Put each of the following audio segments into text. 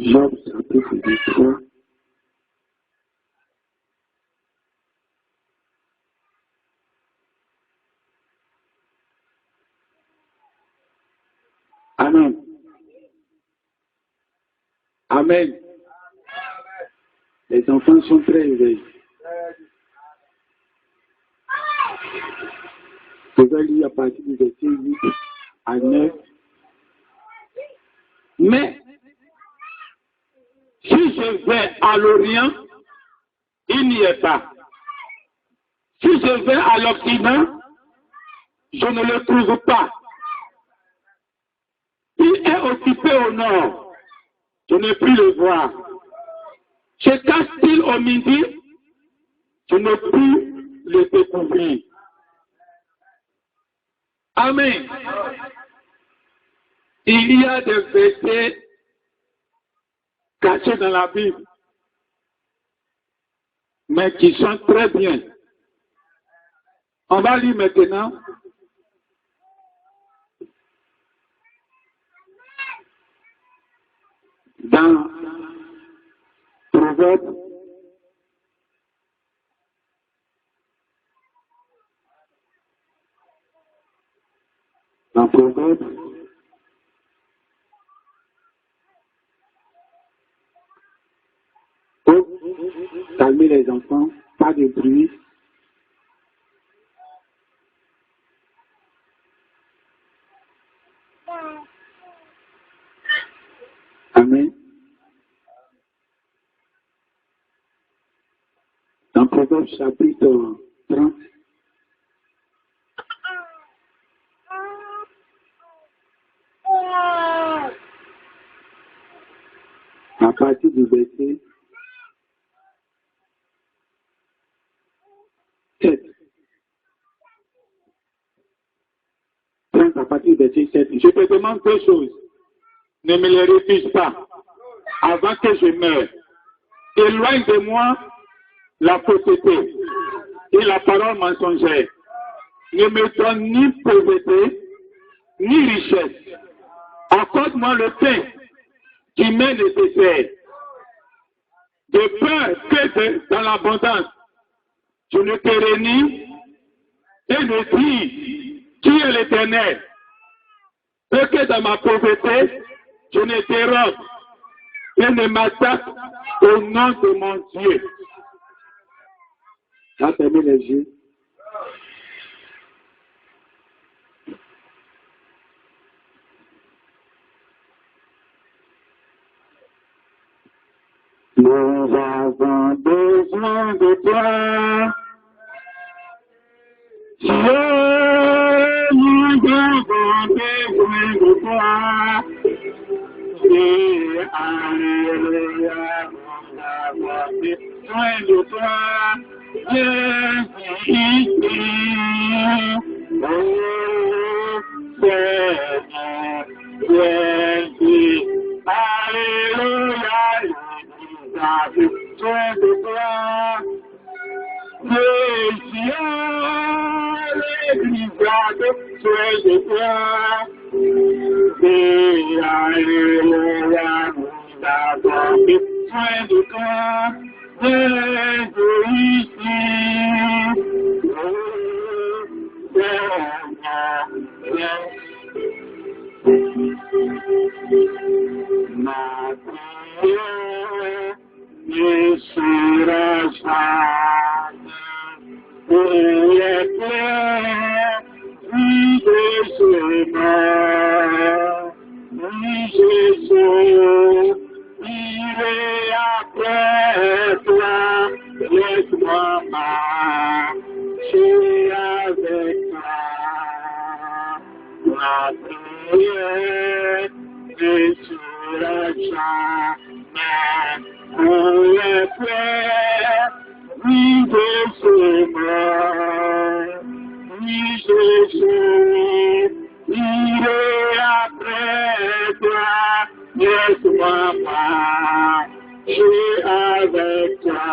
Job chapitre 23. Amen. Amen. Les enfants sont très éveillés. Je vais lire à partir du verset 8 à 9. Mais si je vais à l'Orient, il n'y est pas. Si je vais à l'Occident, je ne le trouve pas. Il est occupé au nord. Je ne puis le voir. Je casse-t-il au midi, je ne puis le découvrir. Amen. Il y a des versets cachés dans la Bible, mais qui sont très bien. On va lire maintenant. Dans Proverbe, calmez les enfants, pas de bruit. Amen. Dans Proverbe chapitre 30, à partir du verset 7. 30 à partir du verset 7. Je te demande deux choses. Ne me les refuse pas avant que je meure. Éloigne de moi la fausseté et la parole mensongère. Ne me donne ni pauvreté, ni richesse. Accorde-moi le pain qui m'est nécessaire. De peur que dans l'abondance, je ne te réunis et ne dis qui est l'Éternel. Et que dans ma pauvreté, je ne dérobe et ne m'attaque au nom de mon Dieu. Fermez les yeux. Nous avons besoin de toi. Nous avons besoin de toi. Et alléluia, nous avons besoin de toi. Jésus, oh Seigneur, Jésus, alléluia, nous avons besoin de toi. Jésus, l'église a besoin de toi. Et alléluia, nous avons besoin de toi. Jésus ici, oh Seigneur, ma prière ne sera jamais pour les plaies, oui Jésus, oui Jésus, il est après toi, laisse-moi marcher avec toi. Ma prière ne sera jamais pour les plaies, oui Jésus, oui Jésus, il est après toi, laisse-moi marcher avec toi,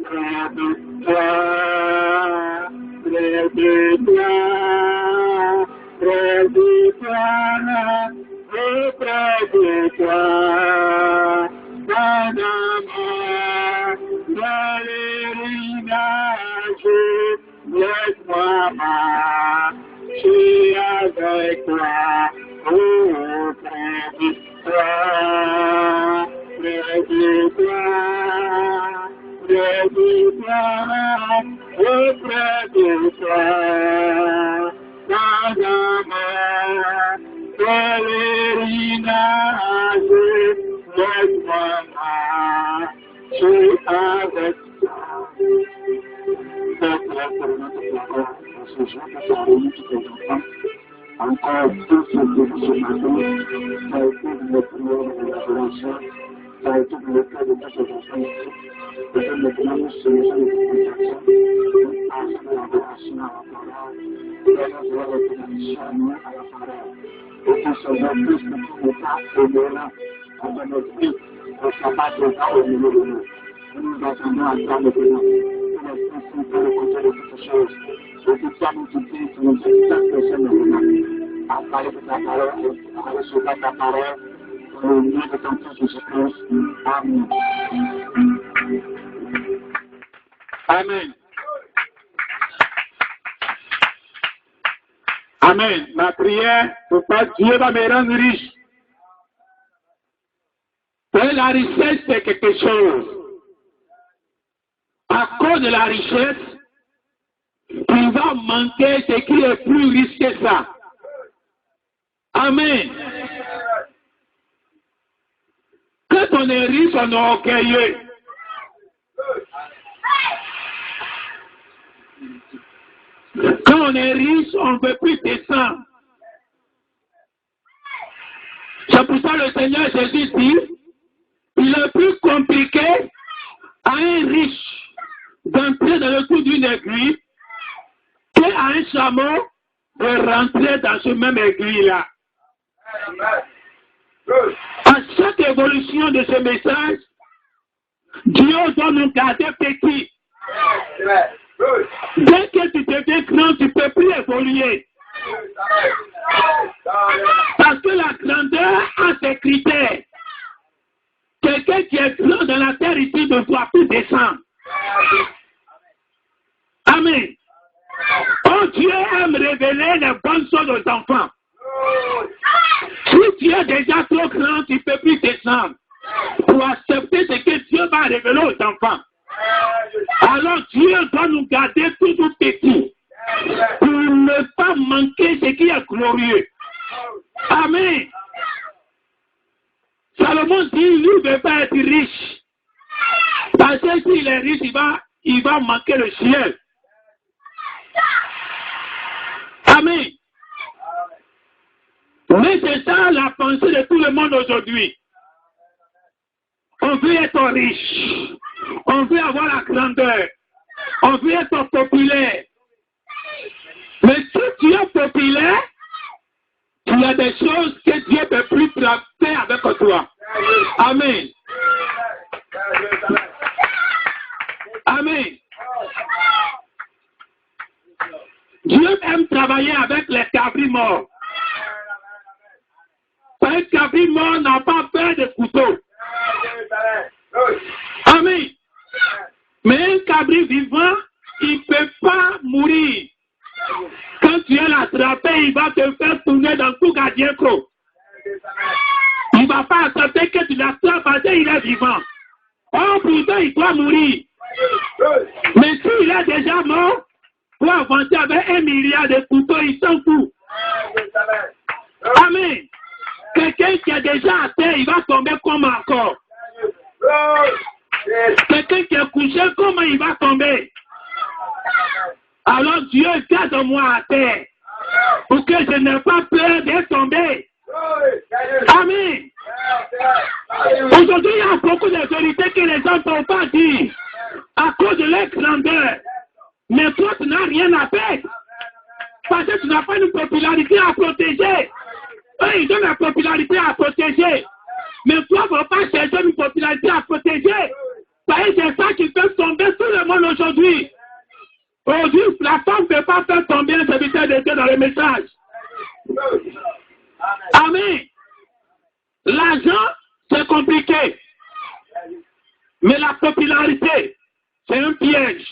près de toi, près de toi, près de toi, près de toi. Encore tout ce que ce matin, ça a été une prière de restauration, ça a été le cas de tous ces enfants ici. Et maintenant, nous sommes dans les communications, nous passons de l'adoration à la parole, nous allons voir la bénédiction à nous à la parole. Et que ce soit plus que tout le temps honorant dans notre vie, le sabbat est au milieu de nous. Nous nous attendons à toi maintenant. Nous nous pour le côté de toutes choses. Et que toi nous te dis, tu nous dis, chaque personne maintenant, à parler de ta parole, à recevoir ta parole, au nom de ton Fils Jésus-Christ. Amen. Amen. Amen. Ma prière, pour que Dieu va me rendre riche. Et la richesse, c'est quelque chose. À cause de la richesse, il va manquer ce qui est plus riche que ça. Amen. Quand on est riche, on est orgueilleux. Quand on est riche, on ne veut plus descendre. C'est pour ça que le Seigneur Jésus dit, il est plus compliqué à un riche d'entrer dans le trou d'une aiguille qu'à un chameau de rentrer dans ce même aiguille-là. À chaque évolution de ce message, Dieu doit nous garder petits. Dès que tu deviens grand, tu ne peux plus évoluer. Parce que la grandeur a ses critères. Quelqu'un qui est grand dans la terre ici ne doit plus descendre. Amen. Oh, Dieu aime révéler les bonnes choses aux enfants. Si tu es déjà trop grand, tu ne peux plus descendre pour accepter ce que Dieu va révéler aux enfants. Alors Dieu doit nous garder toujours petits pour ne pas manquer ce qui est glorieux. Amen. Salomon dit, lui ne veut pas être riche. Parce que s'il est riche, il va manquer le ciel. Amen. Mais c'est ça la pensée de tout le monde aujourd'hui. On veut être riche. On veut avoir la grandeur. On veut être populaire. Mais si tu es populaire, il y a des choses que Dieu ne peut plus faire avec toi. Amen. Amen. Dieu aime travailler avec les cabris morts. Un cabri mort n'a pas peur de couteau. Amen. Mais un cabri vivant, il ne peut pas mourir. Quand tu es l'attrapé, il va te faire tourner dans tout gardien-co. Il ne va pas accepter que tu l'attrapes parce qu'il est vivant. Oh, plutôt, il doit mourir. Mais s'il est déjà mort, pour avancer avec 1 milliard de couteaux, il s'en fout. Amen. Quelqu'un qui est déjà à terre, il va tomber comme encore. Quelqu'un qui est couché, comment il va tomber? Alors Dieu, garde-moi à terre pour que je n'ai pas peur de tomber. Amen. Aujourd'hui, il y a beaucoup de vérités que les gens ne peuvent pas dire à cause de leur grandeur. Mais toi, tu n'as rien à perdre. Parce que tu n'as pas une popularité à protéger. Eux, ils ont la popularité à protéger. Mais toi, tu ne vas pas chercher une popularité à protéger. Parce que c'est ça qui fait tomber tout le monde aujourd'hui. Aujourd'hui, la femme ne peut pas faire tomber un serviteur de Dieu dans le message. Amen. L'argent, c'est compliqué. Mais la popularité, c'est un piège.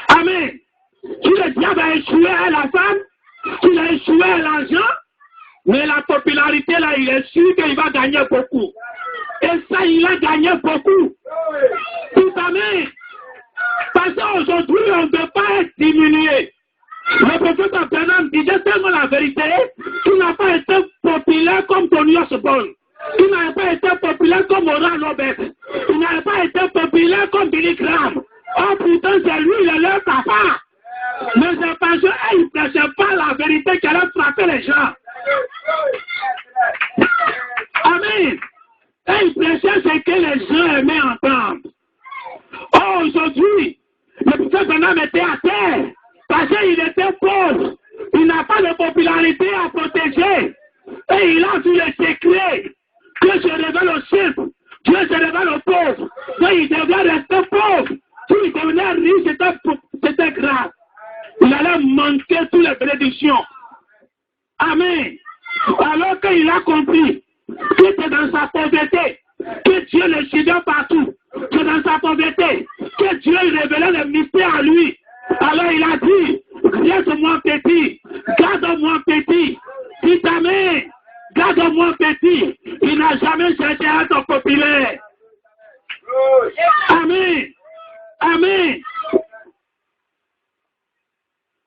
Amen. Si le diable a échoué à la femme, s'il a échoué à l'argent, Mais la popularité, là, il est sûr qu'il va gagner beaucoup. Et ça, il a gagné beaucoup. Tout amen. Parce qu'aujourd'hui, on ne peut pas être diminué. Le prophète Abraham disait tellement la vérité qu'il n'a pas été populaire comme Tony Osborne. Il n'avait pas été populaire comme Oral Robert. Il n'avait pas été populaire comme Billy Graham. Oh putain, c'est lui, il est leur papa. Mais c'est parce qu'il ne prêchait pas la vérité qu'elle a frappé les gens. Amen. Et il prêchait ce que les gens aimaient entendre. Oh, aujourd'hui, le prophète Branham était à terre parce qu'il était pauvre. Il n'a pas de popularité à protéger. Et il a vu les secrets. Dieu se révèle aux simples. Dieu se révèle aux pauvres. Donc il devait rester pauvre. S'il devenait riche, c'était grave. Il allait manquer toutes les bénédictions. Amen. Alors qu'il a compris que c'est dans sa pauvreté que Dieu le suivait partout. C'est dans sa pauvreté que Dieu révélait le mystère à lui. Alors il a dit, laisse-moi petit, garde-moi petit. Dis amen, garde-moi petit. Il n'a jamais cherché à être populaire. Amen. Amen.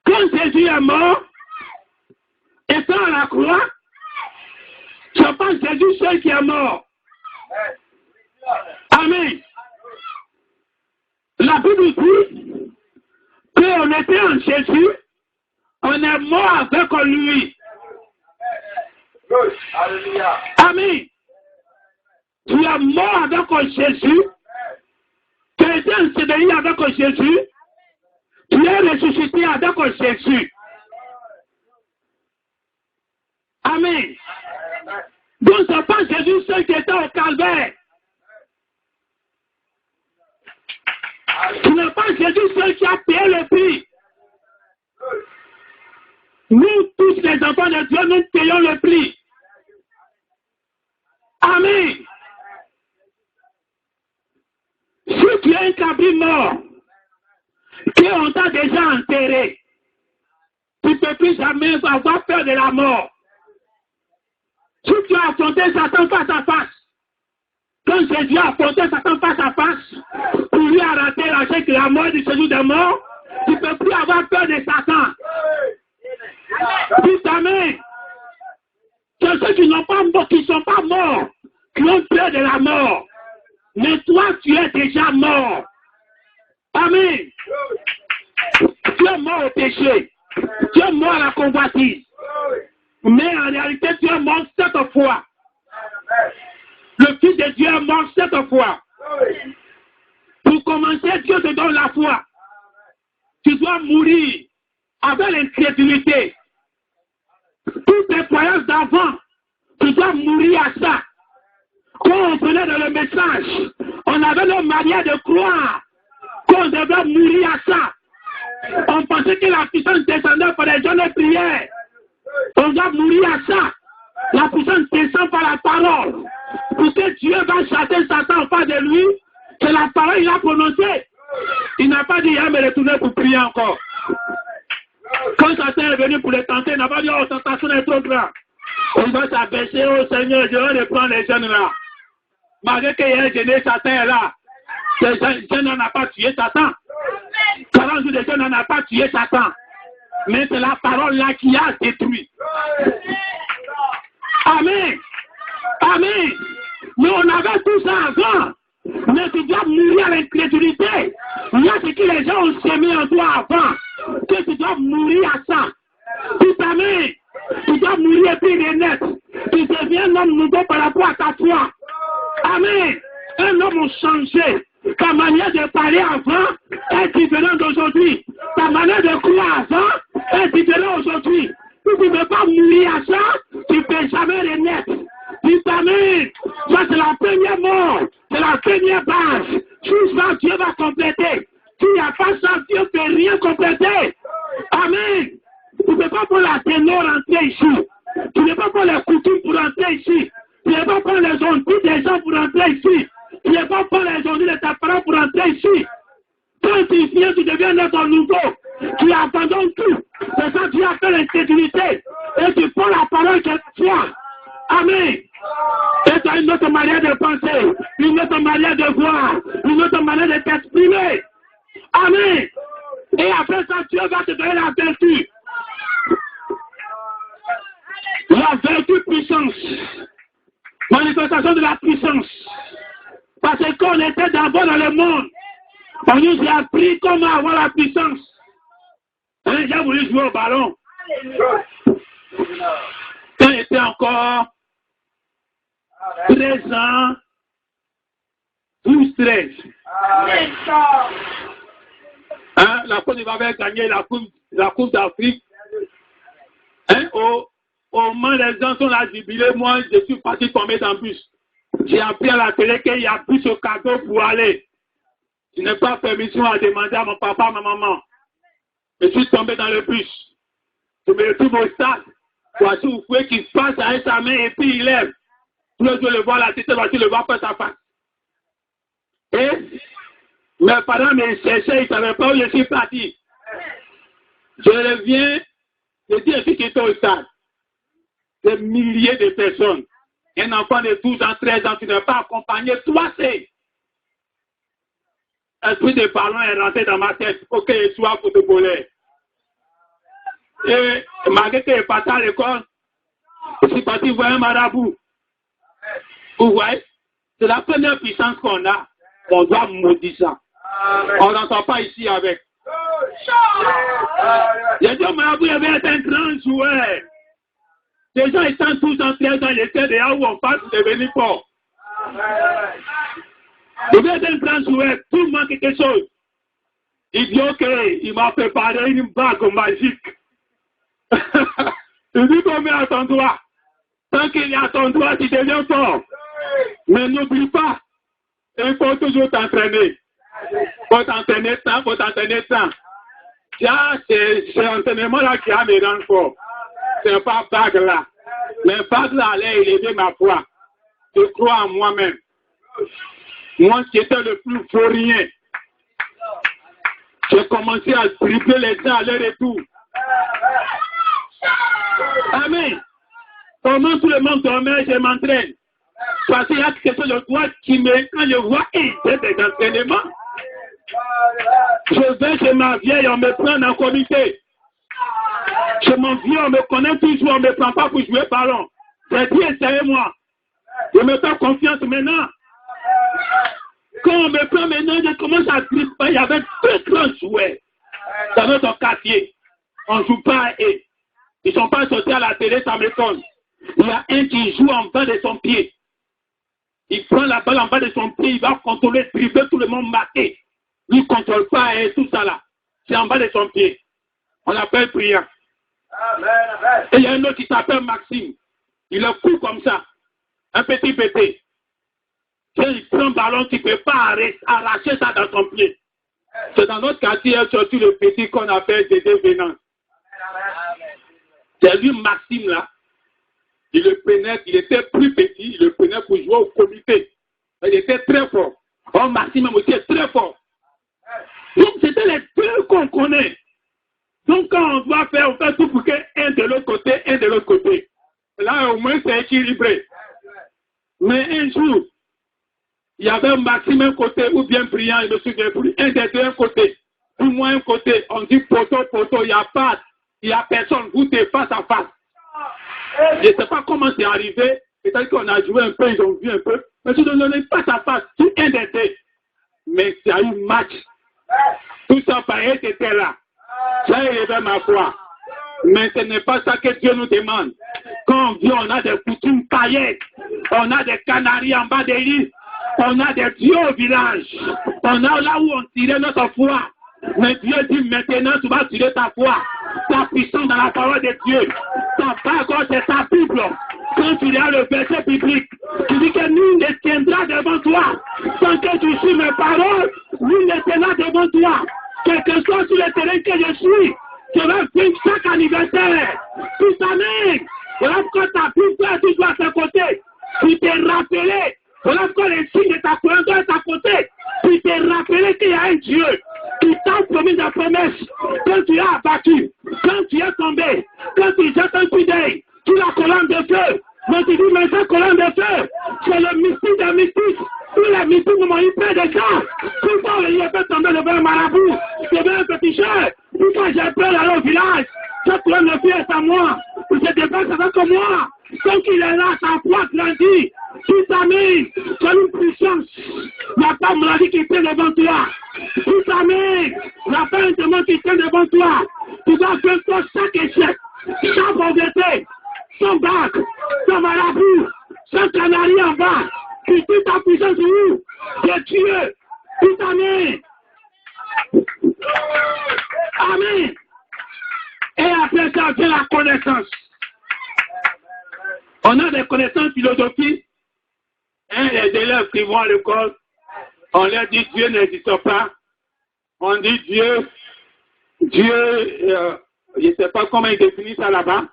Quand Jésus est mort, étant à la croix, c'est pas Jésus seul qui est mort. Amen. La Bible dit qu'on était en Jésus, on est mort avec lui. Amen. Tu es mort avec Jésus, tu as été enseveli avec Jésus, tu es ressuscité avec Jésus. Amen. Donc ce n'est pas Jésus seul qui était au calvaire. Ce n'est pas Jésus seul qui a payé le prix. Nous tous les enfants de Dieu, nous payons le prix. Amen. Si tu es un cabri mort, qu'on t'a déjà enterré, tu ne peux plus jamais avoir peur de la mort. Si tu as affronté Satan face à face, quand Jésus a affronté Satan face à face, pour lui arrêter la mort du séjour des morts, tu ne peux plus avoir peur de Satan. Dis amen. C'est ceux qui n'ont pas mort, qui ne sont pas morts, qui ont peur de la mort. Mais toi, tu es déjà mort. Amen. Tu es mort au péché. Tu es mort à la convoitise. Mais en réalité, tu es mort 7 fois. Le Fils de Dieu est mort 7 fois. Pour commencer, Dieu te donne la foi. Tu dois mourir avec l'incrédulité. Toutes tes croyances d'avant, tu dois mourir à ça. Quand on prenait dans le message, on avait nos manière de croire qu'on devait mourir à ça. On pensait que la puissance descendait par les gens de prière. On doit mourir à ça. La puissance descend par la parole. Pour que Dieu va chasser Satan en face de lui, c'est la parole qu'il a prononcée. Il n'a pas dit, il va me retourner pour prier encore. Quand Satan est venu pour le tenter, il n'a pas dit, oh, sa tentation est trop grande. On va s'abaisser, oh Seigneur, je vais reprendre les jeunes là. Malgré qu'il y ait gêné, Satan est là. Ces jeunes n'ont pas tué Satan. 40 jours de jeunes n'ont pas tué Satan. Mais c'est la parole là qui a détruit. Amen. Amen. Mais on avait tout ça avant. Mais tu dois mourir à l'incrédulité. Il y a ce que les gens ont semé en toi avant. Que tu dois mourir à ça. Tout amen. Tu dois mourir et puis renaître. Tu deviens un homme nouveau par rapport à ta foi. Amen. Un homme a changé. Ta manière de parler avant est différente d'aujourd'hui. Ta manière de croire avant est différente aujourd'hui. Si tu ne veux pas mourir à ça, tu ne peux jamais renaître. Dis amen. Ça, c'est la première mort. C'est la première base. Tout ça, Dieu va compléter. S'il n'y a pas ça, Dieu ne peut rien compléter. Amen. Tu ne peux pas prendre la ténor rentrer ici. Tu ne peux pas prendre les coutumes pour rentrer ici. Tu ne peux pas prendre les ondits des gens pour rentrer ici. Tu ne peux pas prendre les ondits de tes parents pour rentrer ici. Quand tu viens, tu deviens un être nouveau. Tu abandonnes tout. C'est ça, tu as fait l'incrédulité. Et tu prends la parole que foi. Amen. Et tu as une autre manière de penser, une autre manière de voir, une autre manière de t'exprimer. Amen. Et après ça, Dieu va te donner la vertu. La vertu puissance. Manifestation de la puissance. Parce qu'on était d'abord dans le monde. On nous a appris comment avoir la puissance. J'ai voulu jouer au ballon. Quand j'étais encore 13 ans, 12-13. Hein, la Côte d'Ivoire avait gagné la Coupe d'Afrique. Hein, au moment où les gens sont là jubilés, moi je suis parti tomber dans le bus. J'ai appris à la télé qu'il y a plus de cadeaux pour aller. Je n'ai pas permission à demander à mon papa, à ma maman. Je suis tombé dans le bus. Je me retrouve au stade. Voici vous pouvez qu'il passe avec sa main et puis il lève. Tout le monde le voit la tête, voici le voit face à face. Et mes parents me cherchaient, ils ne savaient pas où je suis parti. Je reviens, je dis à ceux qui étaient au stade. Des milliers de personnes. Un enfant de 12 ans, 13 ans, tu n'es pas accompagné, toi c'est. Esprit de ballon est rentré dans ma tête. Ok, je suis à footballeur. Et malgré que je partais à l'école, je suis parti voir un marabout. Vous voyez, c'est la première puissance qu'on a. On doit maudire ça. On n'entend pas ici avec. J'ai dit au marabout, il y avait un grand joueur. Les gens étant tous en 13 ans, ils étaient déjà où on passe devenir fort. Il y avait un grand joueur, tout le monde quelque chose. Il dit ok, il m'a préparé une bague magique. Il dit qu'on met à ton doigt. Tant qu'il est à ton doigt, tu deviens fort. Mais n'oublie pas, il faut toujours t'entraîner. Il faut t'entraîner tant, il faut t'entraîner tant. C'est l'entraînement là qui a mes rendre fort. C'est pas bague là. Mais bague là allait élever ma foi. Je crois en moi-même. Moi qui étais le plus vaurien. J'ai commencé à dribbler les gens à leur retour. Amen. Comment tout le monde dormait, je m'entraîne. Parce qu'il y a quelque chose de toi qui me... Quand je vois des entraînements, je vais chez ma vieille, on me prend en comité. Chez mon vieux, on me connaît toujours, on ne me prend pas pour jouer ballon. J'ai dit, essayez-moi. Je me fais confiance maintenant. Quand on me prend maintenant, je commence à dribbler. Il y avait deux grands joueurs dans notre quartier. On ne joue pas à eux. Ils ne sont pas sortis à la télé, ça m'étonne. Il y a un qui joue en bas de son pied. Il prend la balle en bas de son pied, il va contrôler, dribbler, tout le monde marqué. Lui ne contrôle pas et tout ça là. C'est en bas de son pied. On l'appelle Priant. Et il y a un autre qui s'appelle Maxime. Il le court comme ça. Un petit bébé. Quand il prend un ballon, tu ne peux pas arracher ça dans son pied. C'est dans notre quartier, surtout le petit qu'on appelle Dédé Vénan. C'est lui, Maxime, là. Il le prenait, il était plus petit, il le prenait pour jouer au comité. Il était très fort. Oh, Maxime aussi est très fort. Donc, c'était les deux qu'on connaît. Donc, quand on doit faire, on fait tout pour qu'un de l'autre côté, un de l'autre côté. Là, au moins, c'est équilibré. Mais un jour, il y avait Maxime un côté, ou bien Brillant, il me souvient plus, un des deux un côté. Ou moi un côté, on dit poteau, il n'y a pas, il n'y a personne, vous êtes face à face. Je ne sais pas comment c'est arrivé, peut-être qu'on a joué un peu, ils ont vu un peu, mais je ne donnais face à face, tout un des deux. Mais c'est un match. Tout ça paraît était là. J'ai élevé ma foi. Mais ce n'est pas ça que Dieu nous demande. Quand on vit, on a des coutumes paillettes, on a des canaris en bas des lits, on a des dieux au village, on a là où on tirait notre foi. Mais Dieu dit maintenant tu vas tirer ta foi, ta puissance dans la parole de Dieu. Ta parole, c'est ta Bible. Quand tu lis le verset biblique, tu dis que nul ne tiendra devant toi. Tant que tu suis mes paroles, nul ne tiendra devant toi. Quel que soit sur le terrain que je suis, je vais vivre chaque anniversaire. Toute année. Voilà pourquoi ta Bible est toujours à tes côtés. Tu t'es rappelé. Voilà pourquoi les signes de ta couleur doivent être à côté. Tu t'es rappelé qu'il y a un Dieu qui t'a promis la promesse. Quand tu es abattu, quand tu es tombé, quand tu jettes un coup d'œil, tu la connais. colonne de feu. Mais tu dis, mais cette colonne de feu, c'est le mystique des mystiques. Tous les mystiques m'ont eu peur de ça. Tout le monde, il peut tomber devant un marabout, devant un petit cher. Puis quand j'ai peur d'aller au village, cette colonne de feu est à moi. Il se déplace avec moi. Tant qu'il est là, sa foi grandit. Tout ami, c'est une puissance. Il n'y a pas maladie qui tient devant toi. Tout ami, il n'y a pas un démon qui tient devant toi. Tu dois faire toi chaque échec, chaque pauvreté, son bac, son marabout, son canari en bas. Puis toute ta puissance sur vous, de Dieu. Tout ami. Amen. Et après ça vient la connaissance. On a des connaissances philosophiques. Les élèves qui vont à l'école, on leur dit Dieu n'existe pas. On dit Dieu, je ne sais pas comment ils définissent ça là-bas.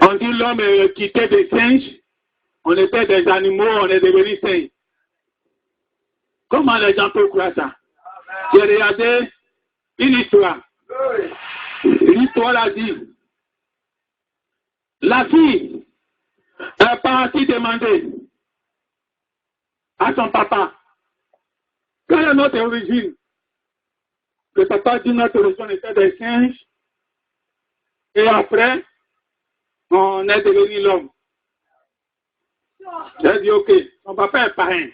On dit l'homme est quitté des singes. On était des animaux, on est devenus singes. Comment les gens peuvent croire ça? J'ai regardé une histoire. L'histoire a dit, la fille est partie demander à son papa, quelle est notre origine? Le papa dit notre origine était des singes, et après, on est devenu l'homme. J'ai dit, ok, son papa est parrain.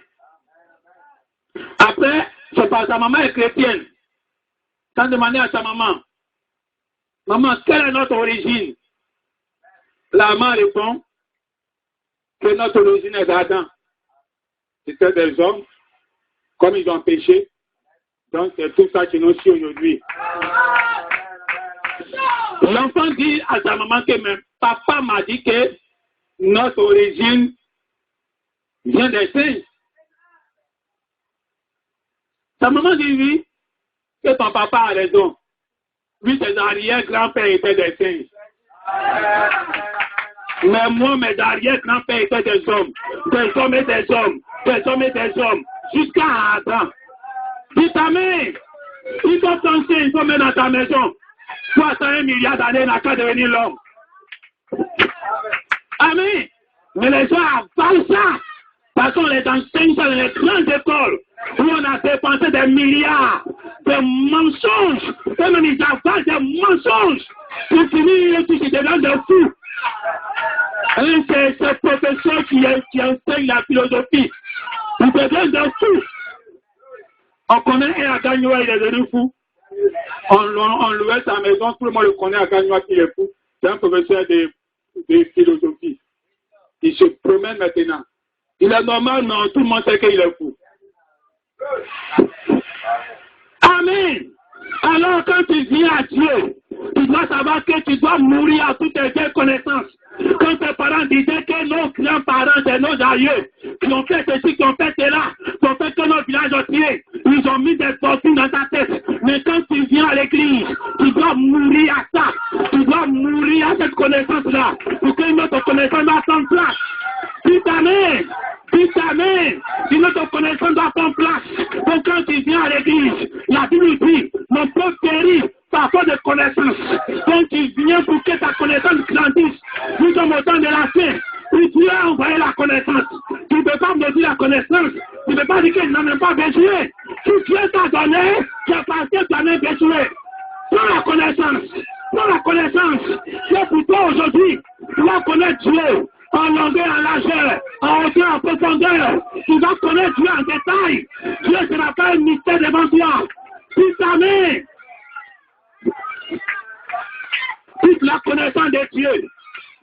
Après, sa maman est chrétienne. Quand demandé à sa maman, maman, quelle est notre origine? La maman répond que notre origine est d'Adam. C'était des hommes, comme ils ont péché. Donc c'est tout ça qui nous suit aujourd'hui. L'enfant dit à sa maman que même papa m'a dit que notre origine vient des singes. Sa maman dit oui, que ton papa a raison. Lui, ses arrière-grands-pères étaient des singes. Mais moi, mes arrière-grands-pères étaient des hommes et des hommes, des hommes et des hommes, jusqu'à Adam. Dis amen. Il faut penser, il faut mettre dans ta maison. 61 milliards d'années n'a qu'à devenir l'homme. Amen. Mais les gens avalent ça. Parce qu'on les enseigne dans les grandes écoles où on a dépensé des milliards de mensonges. Et même ils avalent des mensonges. Pour finir, ils se deviennent des fous. C'est ce professeur qui enseigne la philosophie. Ils deviennent des fous. On connaît un à Gagnoua, il est devenu fou. On louait sa maison, tout le monde le connaît à Gagnoua qui est fou. C'est un professeur de philosophie. Il se promène maintenant. Il est normal, mais tout le monde sait qu'il est fou. Amen. Alors quand tu viens à Dieu, tu dois savoir que tu dois mourir à toutes tes vieilles connaissances. Quand tes parents disaient que nos grands-parents et nos aïeux qui ont fait ceci, qui ont fait cela, qui ont fait que nos villages entiers, ils ont mis des fortunes dans ta tête. Mais quand tu viens à l'église, tu dois mourir à ça. Tu dois mourir à cette connaissance-là. Pour que notre connaissance doit prendre place. Putain, si notre connaissance doit prendre place. Donc quand tu viens à l'église, la Bible dit, mon peuple périt par faute de connaissance. Donc tu viens pour que ta connaissance grandisse. Nous sommes au temps de la fin. Si Dieu a envoyé la connaissance, tu ne peux pas me dire la connaissance. Tu ne peux pas dire qu'il n'en a pas besoin. Si Dieu t'a donné, c'est parce que tu en as besoin. Prends la connaissance. Prends la connaissance. C'est pour toi aujourd'hui. Tu vas connaître Dieu. En longueur, en largeur, en hauteur, en profondeur. Tu vas connaître Dieu en détail. Dieu ne sera pas un mystère devant toi. Putain, toute la connaissance de Dieu,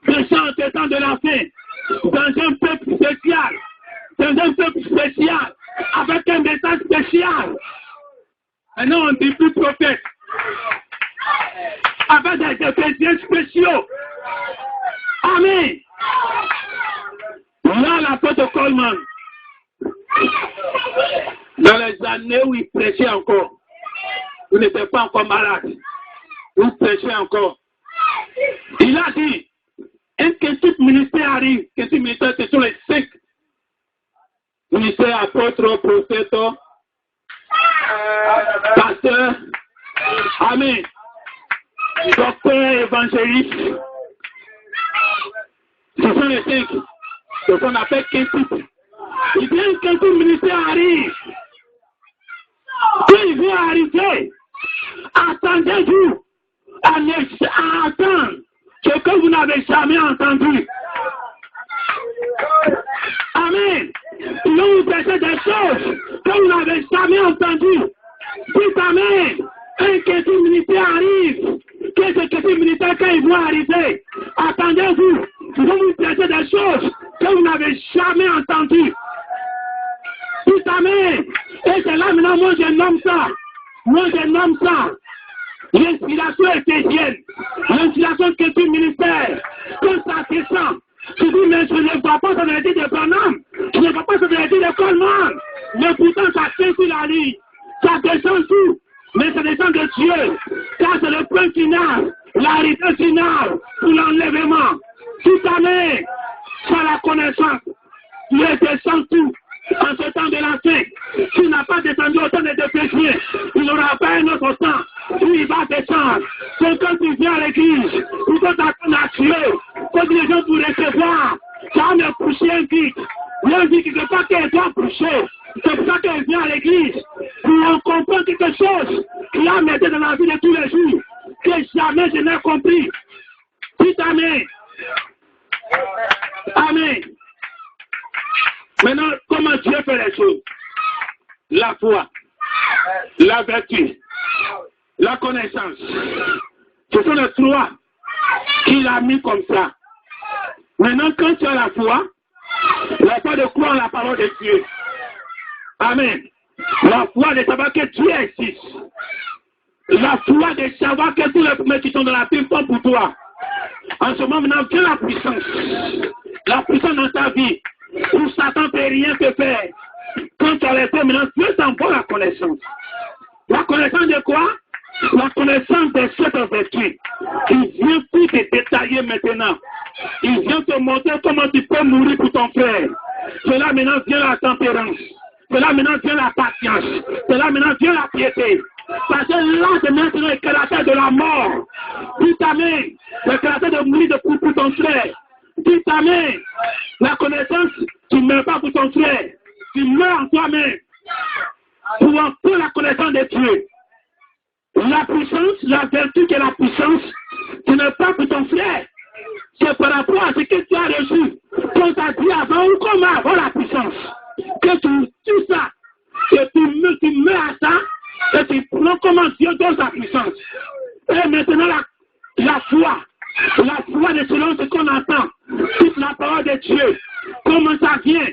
descend en temps de la fin, dans un peuple spécial, avec un message spécial. Maintenant, on ne dit plus prophète, avec des chrétiens spéciaux. Amen. Là, l'apôtre Coleman, dans les années où il prêchait encore, il n'était pas encore malade, il prêchait encore. Il a dit, que tout ministère arrive, que tout ministère, ce sont les 5 ministères, apôtres, prophètes, pasteurs, amen, docteurs, évangélistes. Afrique, ce qu'on appelle quintuple. Il vient qu'un ministère arrive. Quand il vient arriver, attendez-vous à attendre ce que vous n'avez jamais entendu. Amen. Ils vont vous passer des choses que vous n'avez jamais entendues. Dites Amen. Un quintuple militaire arrive. Qu'est-ce que ce militaire quand ils vont arriver? Attendez-vous. Ils vont vous passer des choses que vous n'avez jamais entendues. Dites Amen. Et c'est là maintenant, moi je nomme ça. Moi je nomme ça. L'inspiration éphésienne. L'inspiration quintuple militaire. Quand ça descend. Tu dis, mais je ne vois pas ça dans les dits de Branham. Je ne vois pas ça dans les dits de Coleman. Mais pourtant, ça tient sur la ligne. Ça descend tout. Mais ça descend de Dieu. Car c'est le point final. L'arrivée finale pour l'enlèvement. Tout année, c'est la connaissance. Dieu descend tout. En ce temps de la fin, s'il n'a pas descendu au temps des péchés, il n'aura pas un autre temps où il va descendre. C'est quand tu viens à l'église, il faut t'attendre à Dieu, faut que les gens pour recevoir, ça va me pousser un vide. L'un dit quelque part qu'elle doit pousser. C'est pour ça qu'elle vient à l'église, pour comprendre quelque chose qui a m'aidé dans la vie de tous les jours, que jamais je n'ai compris. Dites Amen. Amen. Maintenant, comment Dieu fait les choses? La foi, la vertu, la connaissance. Ce sont les trois qu'il a mis comme ça. Maintenant, quand tu as la foi de croire en la parole de Dieu. Amen. La foi de savoir que Dieu existe. La foi de savoir que tous les promesses qui sont dans la Bible sont pour toi. En ce moment, maintenant, vient la puissance. La puissance dans ta vie. Où Satan ne peut rien te faire. Quand tu as les faits, maintenant, Dieu t'envoie la connaissance. La connaissance de quoi? La connaissance de cette vertu. Il vient tout te détailler maintenant. Il vient te montrer comment tu peux mourir pour ton frère. Cela maintenant vient la tempérance. Cela maintenant vient la patience. Cela maintenant vient la piété. Parce que là, c'est maintenant le caractère de la mort. Dis Amen. Le caractère de mourir pour ton frère. Dis Amen. La connaissance, tu ne meurs pas pour ton frère. Tu meurs en toi-même. Pour la connaissance de Dieu. La puissance, la vertu que la puissance, tu n'es pas pour ton frère. C'est par rapport à ce que tu as reçu. Quand tu as dit avant ou comment avoir la puissance. Que tu ça. Et tu mets à ça. Et tu prends comment Dieu donne sa puissance. Et maintenant la foi. La foi de selon ce qu'on entend. Toute la parole de Dieu. Comment ça vient.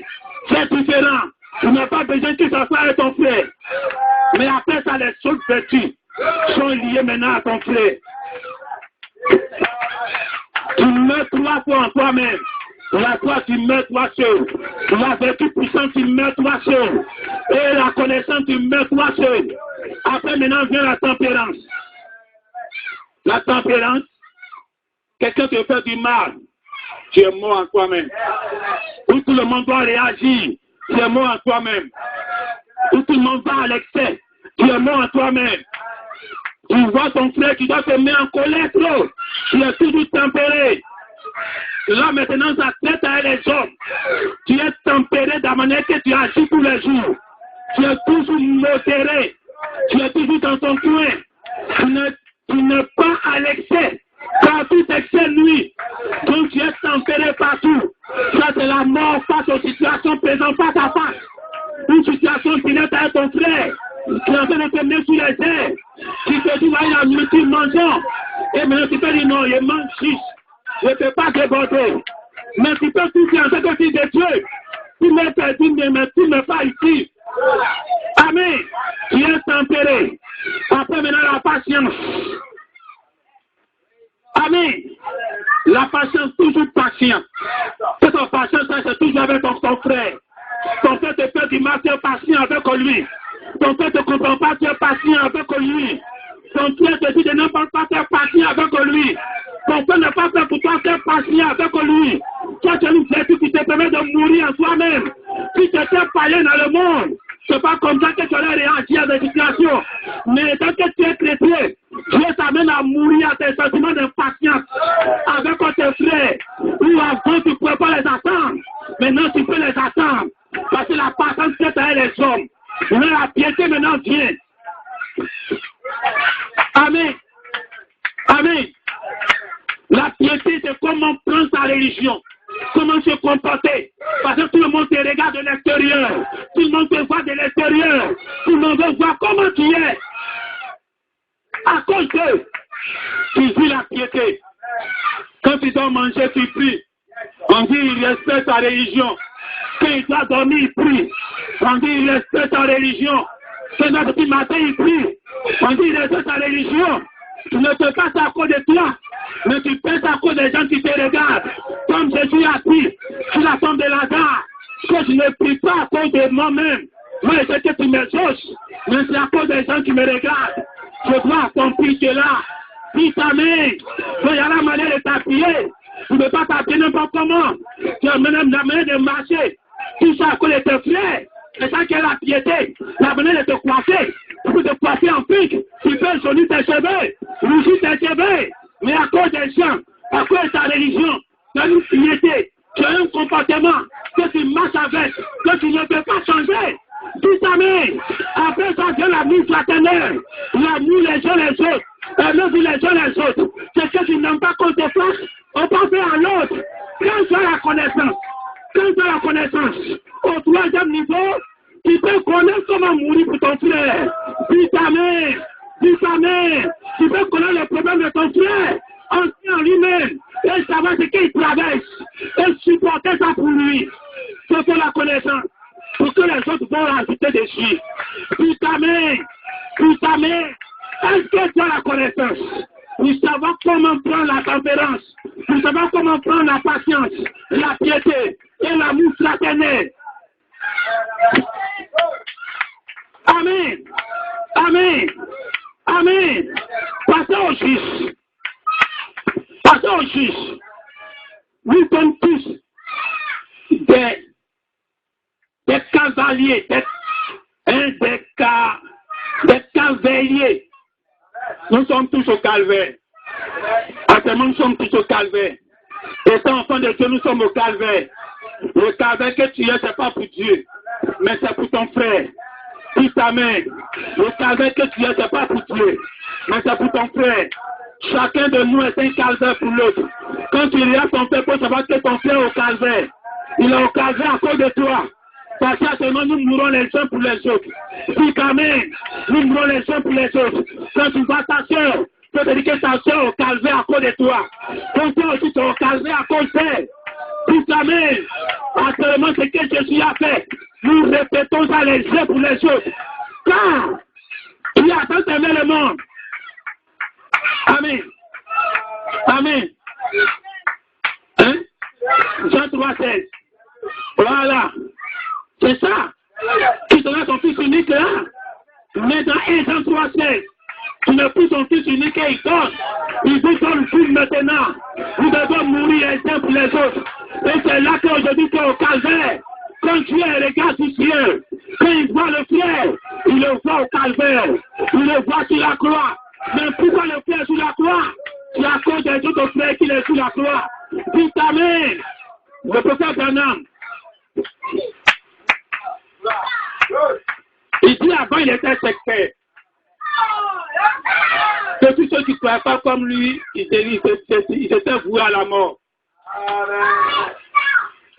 C'est différent. Tu n'as pas besoin que ça soit avec ton frère. Mais après ça, les autres vertus sont liées maintenant à ton frère. Tu mets 3 fois en toi-même. La foi, tu mets 3 choses. La vertu puissante, tu mets 3 choses. Et la connaissance, tu mets 3 choses. Après, maintenant, vient la tempérance. La tempérance, quelqu'un te fait du mal. Tu es mort en toi-même. Où tout le monde doit réagir. Tu es mort en toi-même. Où tout le monde va à l'excès. Tu es mort en toi-même. Tu vois ton frère qui doit te mettre en colère trop. Tu es toujours tempéré. Là maintenant, ça traite à les hommes. Tu es tempéré de la manière que tu agis tous les jours. Tu es toujours modéré. Tu es toujours dans ton coin. Tu n'es pas à l'excès. Car tout excès nuit. Donc tu es tempéré partout. Ça c'est la mort face aux situations présentes face à face. Une situation qui n'est pas ton frère. Qui est en train de te mettre sous les airs. Qui te dit, là, il a multi mangeant. Et maintenant tu peux dire non, il mange 6. Je ne peux pas déborder. Mais tu peux tout faire en tant que fils de Dieu. Tu m'es perdu, mais tu ne m'es pas ici. Amen. Tu es tempéré. Après maintenant la patience. Amen. La patience, toujours patient. Cette patience, c'est toujours avec ton frère. Ton frère te fait du mal, tu es patient avec lui. Ton frère ne te comprend pas, tu es patient avec lui. Ton frère te dit de ne pas être patient avec lui. Ton frère n'est pas fait pour toi, tu es patient avec lui. Toi, tu as une vertu qui te permet de mourir en toi-même. Si tu étais païen dans le monde, c'est pas comme ça que tu aurais réagi à des situations. Mais tant que tu es chrétien, Dieu t'amène à mourir à tes sentiments d'impatience avec tes frères. Ou avant tu ne pouvais pas les attendre. Maintenant tu peux les attendre. Parce que la patience que tu as les hommes. Mais la piété maintenant vient. Amen. Amen. La piété, c'est comment prendre sa religion. Comment se comporter. Parce que tout le monde te regarde de l'extérieur. Tout le monde te voit de l'extérieur. Tout le monde veut voir comment tu es. À cause de tu vis la piété. Quand tu dois manger, tu pries. On dit il respecte sa religion. Quand il doit dormir, il prie. On dit il respecte sa religion. Quand depuis matin, il prie. On dit il respecte sa religion. Tu ne te passes à cause de toi, mais tu penses à cause des gens qui te regardent. Comme Jésus a dit sur la tombe de Lazare, que je ne prie pas à cause de moi-même. Moi, je sais que tu me juges, mais c'est à cause des gens qui me regardent. Je dois accomplir cela. Dis amen. Il y a la manière de t'appuyer. Tu ne peux pas t'appuyer n'importe comment. Tu as même la manière de marcher. Tout ça à cause de tes frères. C'est ça qui est la piété. La manière de te coiffer. Tu peux te coiffer en pique. Tu peux sonner tes cheveux. Rougir tes cheveux. Mais à cause des gens, à cause de ta religion, tu as une piété. Tu as un comportement que tu marches avec, que tu ne peux pas changer. Dis amen. Après ça, Dieu l'a mis fraternelle. Il a mis les uns les autres. Elle a vu les uns les autres. C'est que tu n'aimes pas qu'on te fasse, on peut faire à l'autre. Quand tu as la connaissance, quand tu as la connaissance, au troisième niveau, tu peux connaître comment mourir pour ton frère. Dis amen. Dis amen. Tu peux connaître les problèmes de ton frère. En lui-même. Et savoir ce qu'il traverse. Et supporter ça pour lui. C'est pour la connaissance. Pour que les autres vont rajouter dessus. Dis amen. Dis amen. Est-ce que tu as la connaissance? Nous savons comment prendre la tempérance. Nous savons comment prendre la patience, la piété et l'amour fraternel. Amen. Amen. Amen. Passons au juste. Passons au juste. Nous sommes tous des cavaliers, des cavaliers. Nous sommes tous au calvaire. Actuellement, nous sommes tous au calvaire. Étant enfants de Dieu, nous sommes au calvaire. Le calvaire que tu es, ce n'est pas pour Dieu, mais c'est pour ton frère. Dis amen. Le calvaire que tu es, ce n'est pas pour Dieu, mais c'est pour ton frère. Chacun de nous est un calvaire pour l'autre. Quand tu regardes ton frère, pour savoir que ton frère est au calvaire. Il est au calvaire à cause de toi. Parce que nous mourrons les uns pour les autres. Dis amen. Nous mourrons les uns pour les autres. Quand tu vois ta soeur, tu peux te dire que ta soeur est au calvaire à cause de toi. Ton frère aussi est au calvaire à cause d'elle. Dis amen. Actuellement, ce que Jésus a fait, nous répétons ça les uns pour les autres. Car il a tant aimé le monde. Amen. Amen. Hein? Jean 3,16. Voilà. C'est ça. Tu donnes ton fils unique là. Mais dans 1 Jean 3,16, tu n'as plus ton fils unique et il donne. Il vous donne tout maintenant. Vous devez mourir les uns pour les autres. Et c'est là qu'aujourd'hui tu es au calvaire. Quand tu es regarde du ciel, quand il voit le frère, il le voit au calvaire. Il le voit sur la croix. Mais pourquoi le frère sur la croix? C'est à cause des autres frères qu'il est sur la croix. Dis amen. Le prophète Branham. Il dit avant il était sectaire. Que tous ceux qui ne croyaient pas comme lui, ils étaient voués à la mort.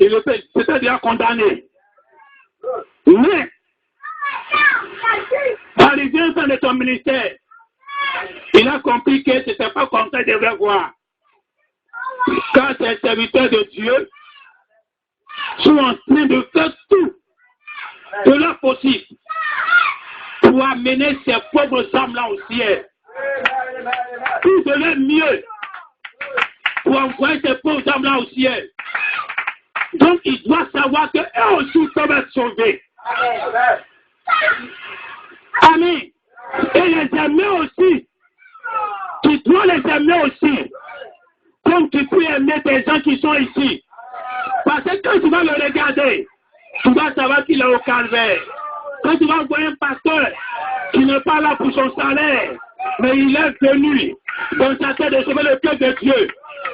Il était déjà condamné. Mais, arrivé au sein de ton ministère, il a compris que ce n'était pas comme ça qu'il devait voir. Quand ces serviteurs de Dieu sont en train de faire tout de leur possible pour amener ces pauvres âmes-là au ciel. Tout de leur mieux pour envoyer ces pauvres âmes-là au ciel. Donc, il doit savoir qu'eux aussi peuvent être sauvés. Amen. Et les aimer aussi. Tu dois les aimer aussi. Comme tu peux aimer tes gens qui sont ici. Parce que quand tu vas le regarder, tu vas savoir qu'il est au calvaire. Quand tu vas voir un pasteur qui n'est pas là pour son salaire, Mais il est venu dans sa tête de sauver le peuple de Dieu.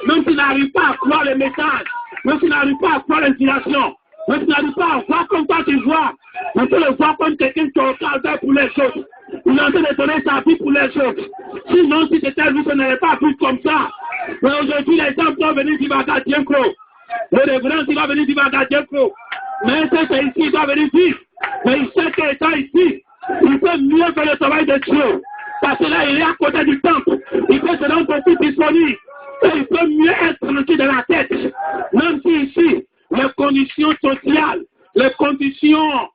Même s'il n'arrive pas à croire le message, même s'il n'arrive pas à croire l'inspiration, même s'il n'arrive pas à voir comme toi tu vois, on peut le voir comme quelqu'un qui est pour les autres. Il est en train de donner sa vie pour les autres. Sinon, si c'était lui, ce n'aurait pas pu comme ça. Mais aujourd'hui, les gens doivent venir dire Bagadienko. Le révérend, il va venir dire Bagadienko. Mais c'est ici, il doit venir dire. Mais il sait qu'il est ici. Il peut mieux faire le travail de Dieu. Parce que là, il est à côté du temple. Il peut se rendre beaucoup disponible. Et il peut mieux être tranquille dans la tête. Même si ici, les conditions sociales, les conditions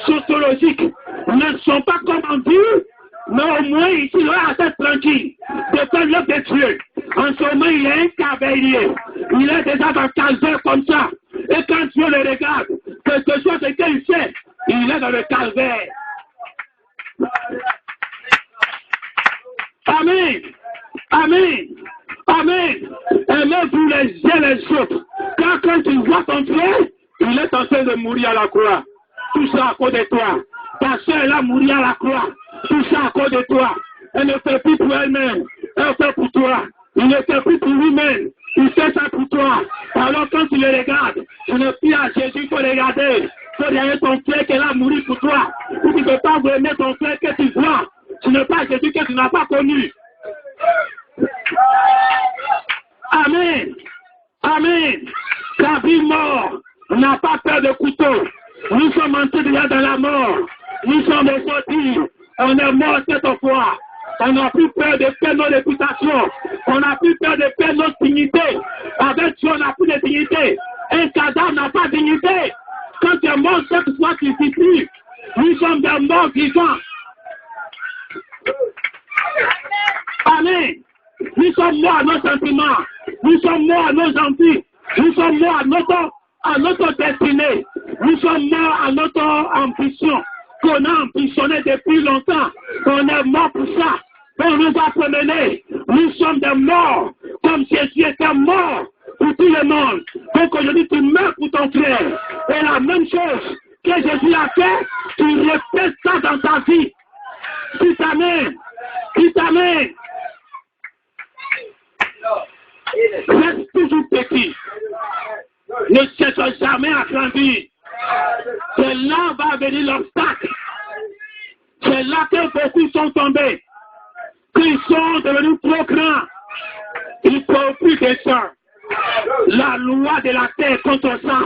sociologiques ne sont pas comme en ville, mais au moins ici, il est assez tranquille de faire l'œuvre de Dieu. En ce moment, il est un cavalier. Il est déjà dans 15 heures comme ça. Et quand Dieu le regarde, quelque chose qu'il fait, il est dans le calvaire. Amen. Amen. Amen. Aimez-vous les uns les autres. Quand tu vois ton frère, il est en train de mourir à la croix. Tout ça à cause de toi. Ta soeur, elle a mouru à la croix. Tout ça à cause de toi. Elle ne fait plus pour elle-même. Elle fait pour toi. Il ne fait plus pour lui-même. Il fait ça pour toi. Alors quand tu le regardes, tu ne plus à Jésus, il faut regarder. Il faut regarder ton frère qu'elle a mouru pour toi. Tu ne peux pas aimer ton frère que tu vois. Tu n'es pas Jésus que tu n'as pas connu. Amen. Amen. Ta vie mort n'a pas peur de couteau. Nous sommes entrés déjà dans la mort. Nous sommes sortis. On est mort cette fois. On n'a plus peur de perdre notre réputation. On n'a plus peur de perdre notre dignité. Avec Dieu, on n'a plus de dignité. Un cadavre n'a pas de dignité. Quand tu es mort cette fois, tu ne vis plus. Nous sommes des morts vivants. Amen. Nous sommes morts à nos sentiments. Nous sommes morts à nos envies. Nous sommes morts à notre destinée. Nous sommes morts à notre ambition. Qu'on a ambitionné depuis longtemps. On est mort pour ça. On nous a promenés. Nous sommes des morts. Comme Jésus était mort pour tout le monde. Donc aujourd'hui, tu meurs pour ton frère. Et la même chose que Jésus a fait, tu répètes ça dans ta vie. Dis amen. Dis amen. Reste toujours petit. Ne cherche jamais à grandir. C'est là va venir l'obstacle. C'est là que beaucoup sont tombés. Ils sont devenus trop grands. Ils ne peuvent plus descendre. La loi de la terre contre ça.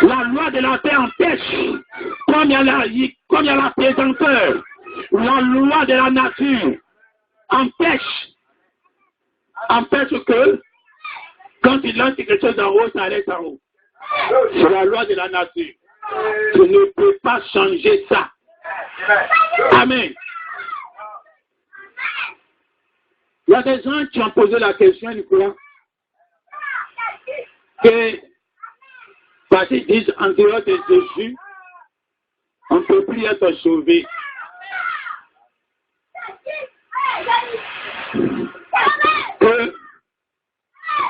La loi de la terre empêche. Comme il y a la présenteur. La loi de la nature empêche que quand il lance quelque chose en haut, ça reste en haut. C'est la loi de la nature. Tu ne peux pas changer ça. Amen. Il y a des gens qui ont posé la question, Nicolas, que parce qu'ils disent en dehors de Jésus, on ne peut plus être sauvé. Que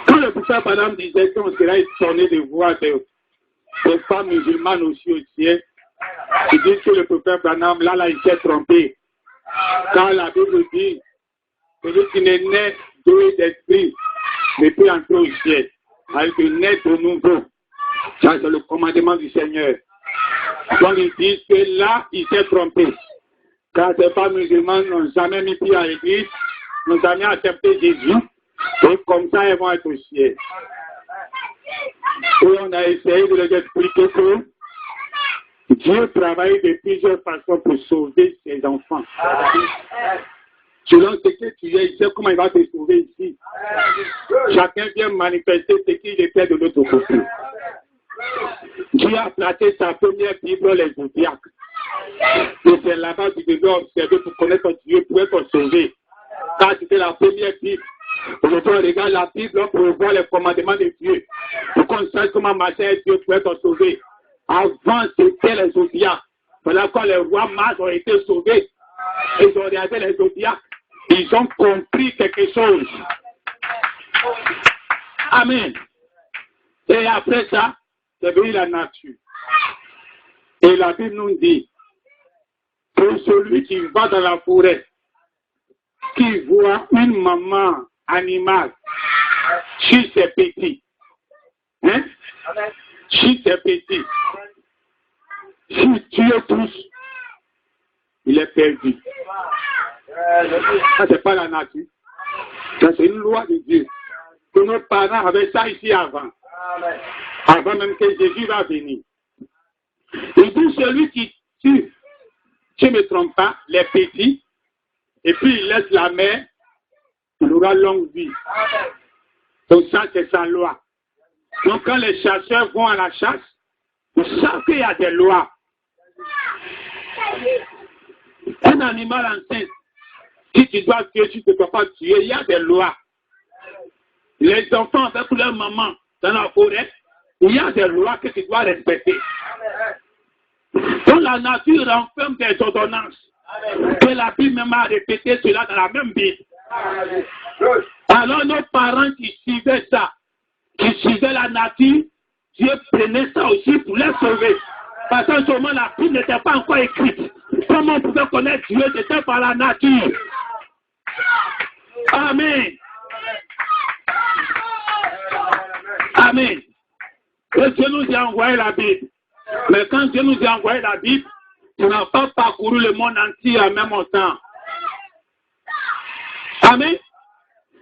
quand le prophète Madame disait qu'on serait étonné de voir des femmes musulmanes aussi au ciel, ils disent que le prophète Branham, là, il s'est trompé. Quand la Bible dit que celui qui n'est né d'eau et d'esprit ne peut entrer au ciel, avec une naître de nouveau. Ça, c'est le commandement du Seigneur. Donc, ils disent que là, il s'est trompé. Car ces femmes musulmanes n'ont jamais mis pied à l'église, n'ont jamais accepté Jésus, et comme ça, elles vont être au ciel. Et on a essayé de leur expliquer que Dieu travaille de plusieurs façons pour sauver ses enfants. Selon ce que tu es, il sait comment il va te sauver ici. Chacun vient manifester ce qu'il était de l'autre côté. Dieu a placé sa première Bible dans les zodiaques. Et c'est là-bas que tu devais observer pour connaître Dieu, pour être sauvé. Car c'était la première Bible. Aujourd'hui, on regarde la Bible pour voir les commandements de Dieu. Pour qu'on sache comment marcher avec Dieu pour être sauvé. Avant, c'était les zodiacs. Voilà quand les rois mages ont été sauvés. Ils ont regardé les zodiacs. Ils ont compris quelque chose. Amen. Et après ça, c'est venu la nature. Et la Bible nous dit que celui qui va dans la forêt qui voit une maman animale chez ses petits, hein? Chez ses petits, si tu es tous, il est perdu. Ça, c'est pas la nature. Ça, c'est une loi de Dieu. Que nos parents avaient ça ici avant. Avant même que Jésus va venir. Il dit celui qui tue, je ne me trompe pas, les petits, et puis il laisse la mère, il aura longue vie. Donc ça, c'est sa loi. Donc quand les chasseurs vont à la chasse, ils savent qu'il y a des lois. Un animal enceinte, si tu dois tuer, tu ne peux pas tuer, il y a des lois. Les enfants avec leur maman dans la forêt, il y a des lois que tu dois respecter. Donc la nature renferme des ordonnances. Que la Bible même a répété cela dans la même Bible. Alors nos parents qui suivaient ça, qui suivaient la nature, Dieu prenait ça aussi pour les sauver. Parce que seulement la Bible n'était pas encore écrite. Comment on pouvait connaître Dieu? C'était par la nature. Amen. Amen. Et Dieu nous a envoyé la Bible. Mais quand Dieu nous a envoyé la Bible, tu n'as pas parcouru le monde entier en même temps. Amen.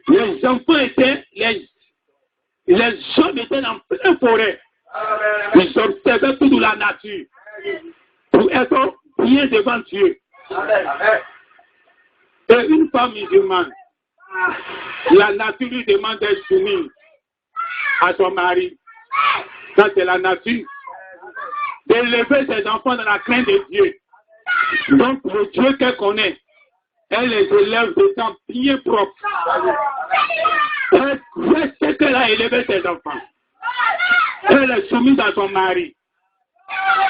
Les enfants étaient, les hommes étaient en pleine forêt. Ils observaient toute la nature pour être bien devant Dieu. Et une femme musulmane, la nature lui demande d'être soumise à son mari. Ça, c'est la nature. D'élever ses enfants dans la crainte de Dieu. Donc, le Dieu qu'elle connaît, elle les élève de temps bien propre. Elle sait qu'elle a élevé ses enfants. Elle est soumise à son mari.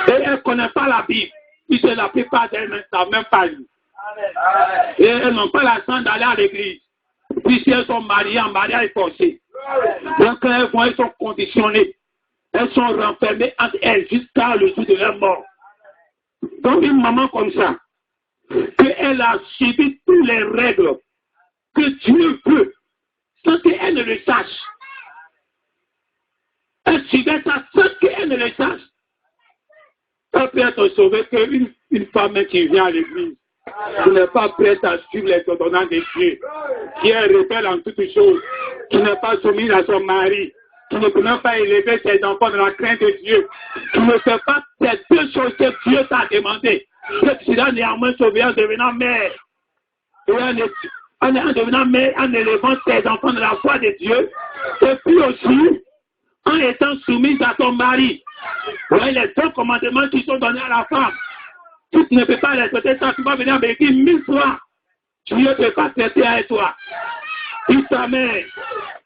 Et elle ne connaît pas la Bible. Puisque la plupart d'elles ne savent même pas lire. Et elles n'ont pas la chance d'aller à l'église. Puisqu'elles sont mariées en mariage forcé. Donc, elles sont conditionnées. Elles sont renfermées entre elles jusqu'à le jour de leur mort. Donc une maman comme ça, qu'elle a suivi toutes les règles que Dieu veut, sans qu'elle ne le sache. Elle suivait ça sans qu'elle ne le sache. Elle peut être sauvée qu'une femme qui vient à l'église, qui n'est pas prête à suivre les ordonnances de Dieu, qui est rebelle en toutes choses, qui n'est pas soumise à son mari, qui ne peut même pas élever ses enfants dans la crainte de Dieu, qui ne fait pas ces deux choses que Dieu t'a demandé. Que tu seras néanmoins sauvé en devenant mère. Et en devenant mère, en élevant tes enfants dans la foi de Dieu. Et puis aussi, en étant soumise à ton mari. Ouais, les deux commandements qui sont donnés à la femme. Tu ne peux pas respecter ça, tu vas venir avec 1000 fois. Dieu ne peut pas traiter avec toi. Dis amen.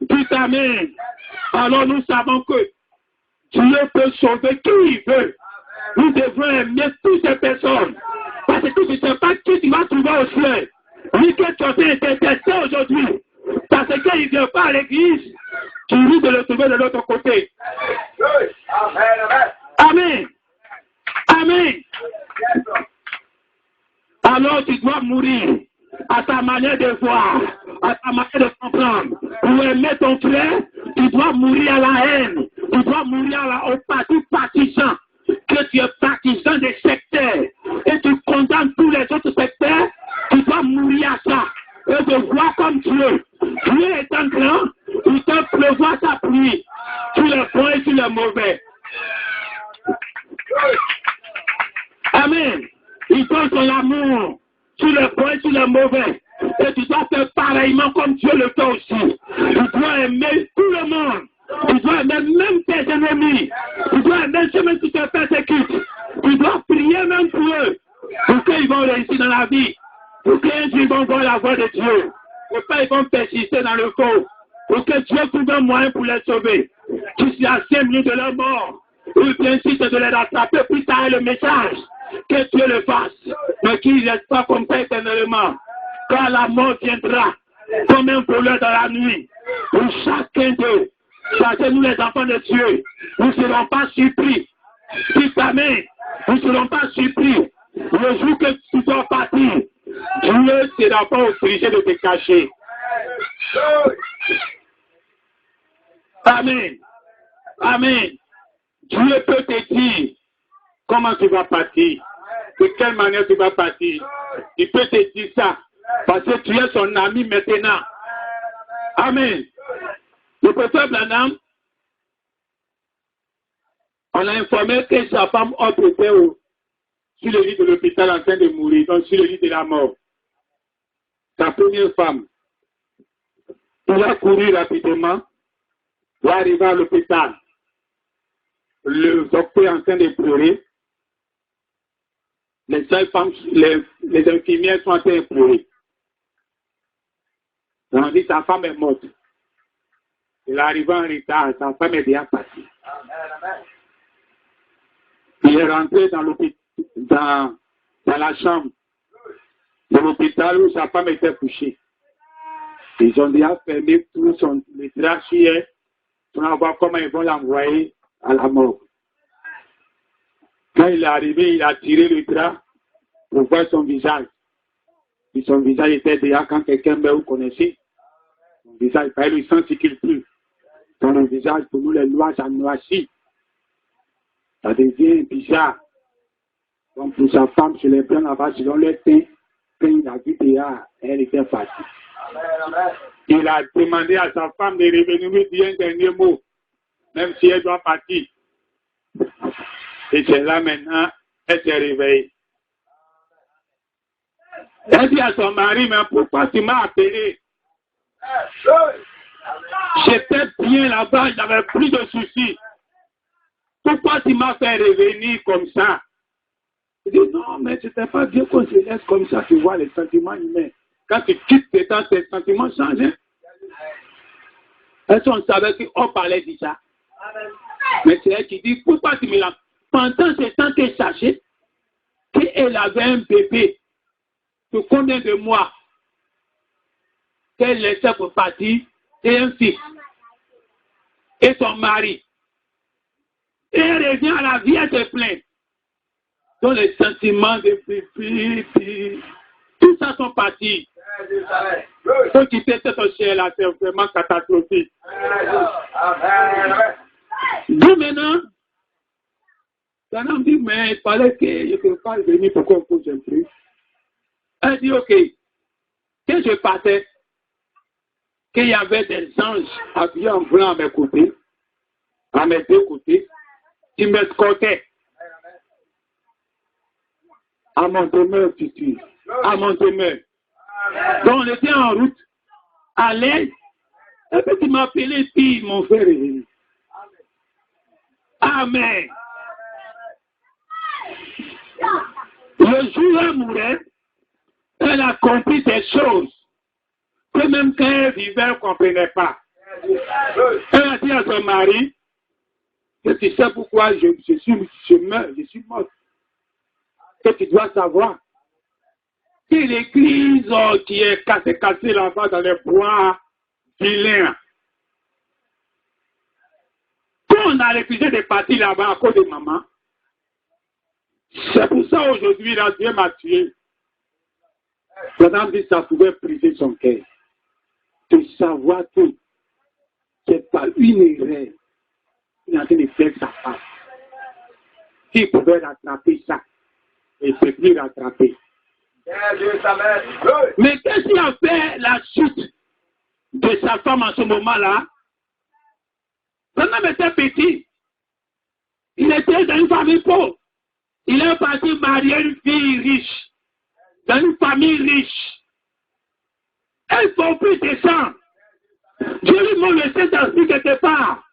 Dis amen. Alors nous savons que Dieu peut sauver qui il veut. Nous devons aimer toutes ces personnes. Parce que tu ne sais pas qui tu vas trouver au ciel. Ni que tu as été détesté aujourd'hui. Parce qu'il ne vient pas à l'église. Tu risques de le trouver de l'autre côté. Amen. Amen. Alors tu dois mourir à ta manière de voir, à ta manière de comprendre. Pour aimer ton frère, tu dois mourir à la haine. Tu dois mourir au parti partisan. Que tu es partisan des secteurs et tu condamnes tous les autres secteurs, tu dois mourir à ça. Et de voir comme Dieu. Dieu étant grand, il te prévoit sa pluie sur les bons et sur les mauvais. Amen. Il donne son amour sur les bons et sur les mauvais. Et tu dois faire pareillement comme Dieu le fait aussi. Tu dois aimer tout le monde. Tu dois aimer même tes ennemis. Tu dois aimer ceux qui te persécutent. Tu dois prier même pour eux. Pour qu'ils vont réussir dans la vie. Pour qu'ils vont voir la voie de Dieu. Pour qu'ils vont persister dans le faux. Pour que Dieu trouve un moyen pour les sauver. Qui s'y a 5 minutes de leur mort. Ou bien si c'est de les rattraper, puis ça est le message. Que Dieu le fasse. Mais qu'il ne reste pas comme ça éternellement. Quand la mort viendra, comme un voleur dans la nuit. Pour chacun d'eux. Parce que nous, les enfants de Dieu, nous ne serons pas surpris. Si ta main, nous ne serons pas surpris. Le jour que tu dois partir, Dieu Dieu ne sera pas obligé de te cacher. Amen. Amen. Dieu peut te dire comment tu vas partir, de quelle manière tu vas partir. Il peut te dire ça, parce que tu es son ami maintenant. Amen. Le pasteur Branham, on a informé que sa femme était sur le lit de l'hôpital en train de mourir, donc sur le lit de la mort. Sa première femme. Il a couru rapidement pour arriver à l'hôpital. Le docteur est en train de pleurer. Les femmes, les infirmières sont en train de pleurer. On dit sa femme est morte. Il est arrivé en retard, sa femme est déjà partie. Il est rentré dans la chambre de l'hôpital où sa femme était couchée. Ils ont déjà fermé tout les draps sur elle pour voir comment ils vont l'envoyer à la mort. Quand il est arrivé, il a tiré le drap pour voir son visage. Et son visage était déjà, quand quelqu'un meurt, vous connaissez, son visage, il ne s'en circule plus. Dans le visage, pour nous, les noirs, ça noircit. Ça devient bizarre. Donc, pour sa femme, je les prends là-bas, selon le teint, quand il a vu déjà, elle était fatiguée. Il a demandé à sa femme de revenir lui dire un dernier mot, même si elle doit partir. Et c'est là maintenant, elle s'est réveillée. Elle dit à son mari, mais pourquoi tu m'as appelé? J'étais bien là-bas, j'avais plus de soucis. Pourquoi tu m'as fait revenir comme ça? Il dit, non, mais ce n'était pas Dieu qu'on se laisse comme ça, tu vois les sentiments humains. Quand tu quittes tes temps, tes sentiments changent. Hein? Est-ce qu'on savait qu'on parlait de ça? Mais c'est elle qui dit, pourquoi tu me l'as? Pendant ce temps qu'elle sachait qu'elle avait un bébé de combien de mois qu'elle laissait pour partir et un fils et son mari. Et elle revient à la vie, elle se plaint. Donc les sentiments de bébé, tout ça sont partis. Ceux qui étaient au ciel là, c'est vraiment catastrophique. D'où maintenant, ça me dit, mais il fallait que je ne peux pas venir, pourquoi on ne plus. Elle dit, ok, que je partais, qu'il y avait des anges habillés en blanc à mes côtés, à mes deux côtés, qui m'escortaient à mon demeure future, à mon demeure. Donc on était en route, à l'aise, et puis ils m'appelaient, puis ils m'ont fait revenir. Amen. Le jour où elle mourait, elle a compris des choses que même quand elle vivait, elle ne comprenait pas. Elle a dit à son mari, que tu sais pourquoi je meurs, je suis morte. Que tu dois savoir. C'est l'église qui est cassée là-bas dans les bois vilains. Quand on a refusé de partir là-bas à cause de maman, c'est pour ça aujourd'hui, là, Dieu m'a tué. Madame dit ça pouvait briser son cœur. De savoir que c'est pas une erreur. Il est en train de faire sa femme. S'il pouvait rattraper ça, il ne peut plus rattraper. Mais qu'est-ce qui a fait la chute de sa femme en ce moment-là? L'homme était petit. Il était dans une famille pauvre. Il est parti marier une fille riche. Dans une famille riche. Elle ne peut plus descendre. Dieu lui montre le Saint-Esprit quelque part.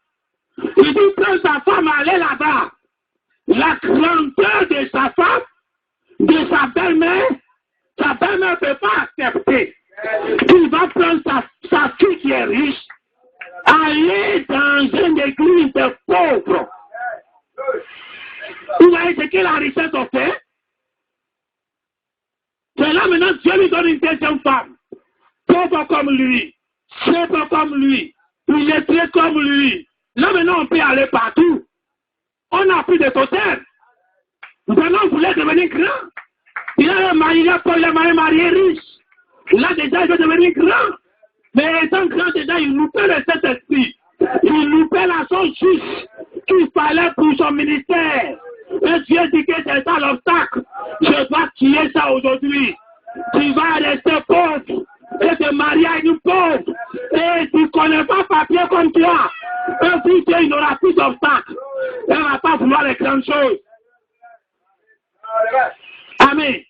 Il dit que sa femme allait là-bas. La grandeur de sa femme, de sa belle-mère ne peut pas accepter. Il va prendre sa fille qui est riche, aller dans une église de pauvres. Vous voyez ce que la richesse a fait? C'est là maintenant Dieu lui donne une deuxième femme. Pauvre comme lui, pauvre comme lui, illettré comme lui. Là maintenant on peut aller partout. On n'a plus de totem. Maintenant on voulait devenir grand. Il a le mari, il a pas le mari riche. Là, déjà, il veut devenir grand. Mais étant grand, déjà, il loupait le Saint-Esprit. Il loupait la chose juste qu'il fallait pour son ministère. Et Dieu dit que c'est ça l'obstacle. Je dois tuer ça aujourd'hui. Tu vas rester pauvre et te marier à une pauvre. Et tu ne connais pas papier comme toi. Et puis il n'aura plus d'obstacle. Elle ne va pas vouloir les grandes choses. Amen.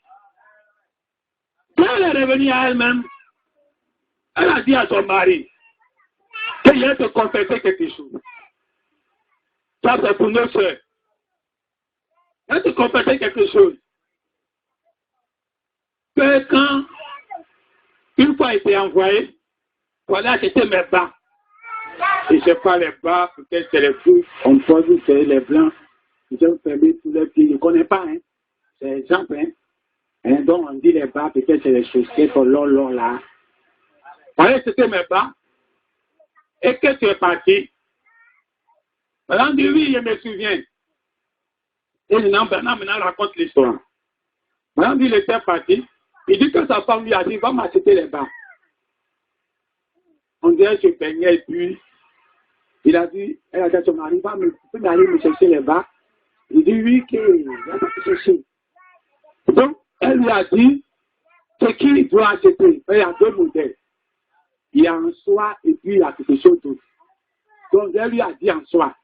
Quand elle est revenue à elle-même, elle a dit à son mari qu'il allait te confesser quelque chose. Ça, c'est pour nos soeurs. Elle te confesser quelque chose. Que quand une fois été envoyé, pour aller acheter mes bas. Et je sais pas les bas, peut-être c'est les fous, on pose, c'est les blancs. Ils ont fermé tous les pieds. Je ne connais pas, hein. C'est exemple, hein. Et donc on dit les bas, peut-être c'est les chaussettes pour l'or là. Allez, c'était mes bas. Et que tu es parti. Madame dit oui, je me souviens. Et Bernard maintenant raconte l'histoire. Madame dit il était parti. Il dit que sa femme lui a dit va m'acheter les bas. On dirait que je baignais et puis il a dit, elle a dit à son mari, tu peux aller me chercher les bas. Il dit oui, qu'il va te chercher. Donc, elle lui a dit ce qu'il doit acheter. Il y a deux modèles. Il y a en soie et puis il y a quelque chose d'autre. Donc, elle lui a dit en soie.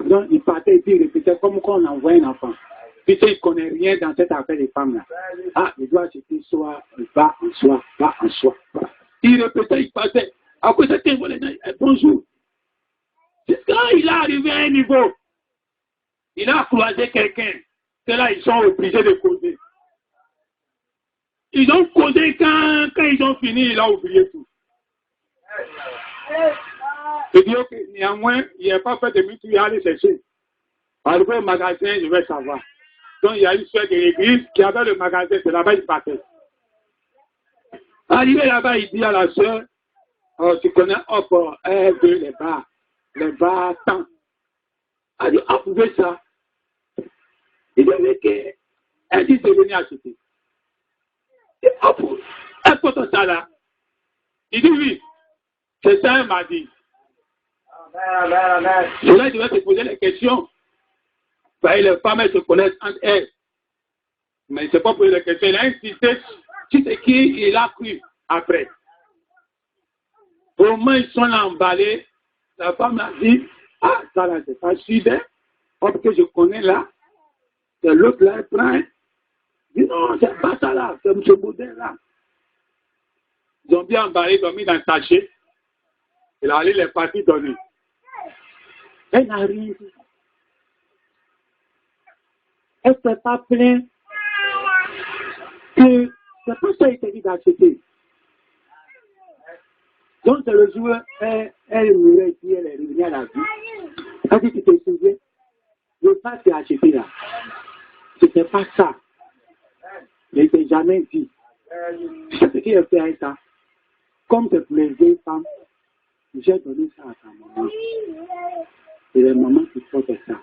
Donc, il partait et puis il répétait comme quand on envoie un enfant. Puis il ne connaît rien dans cette affaire des femmes-là. Ah, il doit acheter soie, bas en soie, bas en soie. Il répétait, il partait. Après, c'était bonjour. Quand il est arrivé à un niveau, il a croisé quelqu'un. C'est là ils sont obligés de causer. Ils ont causé quand ils ont fini, il a oublié tout. Il dit, ok, néanmoins, il n'a pas fait de mythe, il a allé chercher. Arrivé au magasin, je vais savoir. Donc, il y a une soeur de l'église qui avait le magasin, c'est là-bas il partait. Arrivé là-bas, il dit à la soeur, oh, tu connais, hop, elle veut les bas, tant. Elle dit, ah, vous voulez ça? Il dit, que elle dit de venir acheter. Et hop, elle porte ça là. Il dit, oui, c'est ça, elle m'a dit. Et là, je vais te poser les questions. Ben, les femmes, elles se connaissent entre elles. Mais il ne s'est pas posé les questions. Il a insisté sur ce qu'il a cru après. Au moins, ils sont là emballés. La femme a dit, ah, ça là, c'est pas suivant. Hop, que je connais là. C'est l'autre là, elle prend. Il dit, non, c'est pas ça là. C'est M. Boudin là. Ils ont bien emballé, ils ont mis dans le sachet. Il a allé les parties donner. Elle arrive. Elle ne s'est pas plainte que c'est pas ça qu'il dit d'acheter. Donc, c'est le jour, elle mourait et puis elle est revenue à la vie. Elle dit, tu te souviens, le pas que tu as acheté là, c'était pas ça. Il n'était jamais dit. C'est ce qu'il a fait avec ça. Comme c'est pour les vieilles femmes, j'ai donné ça à ta maman. C'est la maman qui porte ça.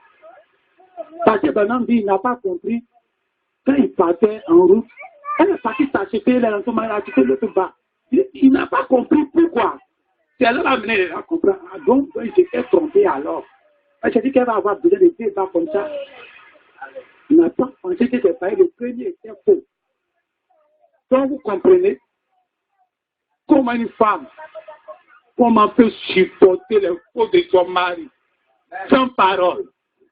Parce que Bernard dit, il n'a pas compris. Quand il partait en route, elle est partie s'acheter, elle a acheté le tout bas. Il n'a pas compris pourquoi. C'est elle a amené à comprendre. Ah, donc, il s'était trompé alors. Elle s'est dit qu'elle va avoir besoin de débats comme ça. Il n'a pas pensé que c'était le premier était faux. Donc, vous comprenez comment une femme, comment peut supporter les faux de son mari, sans parole,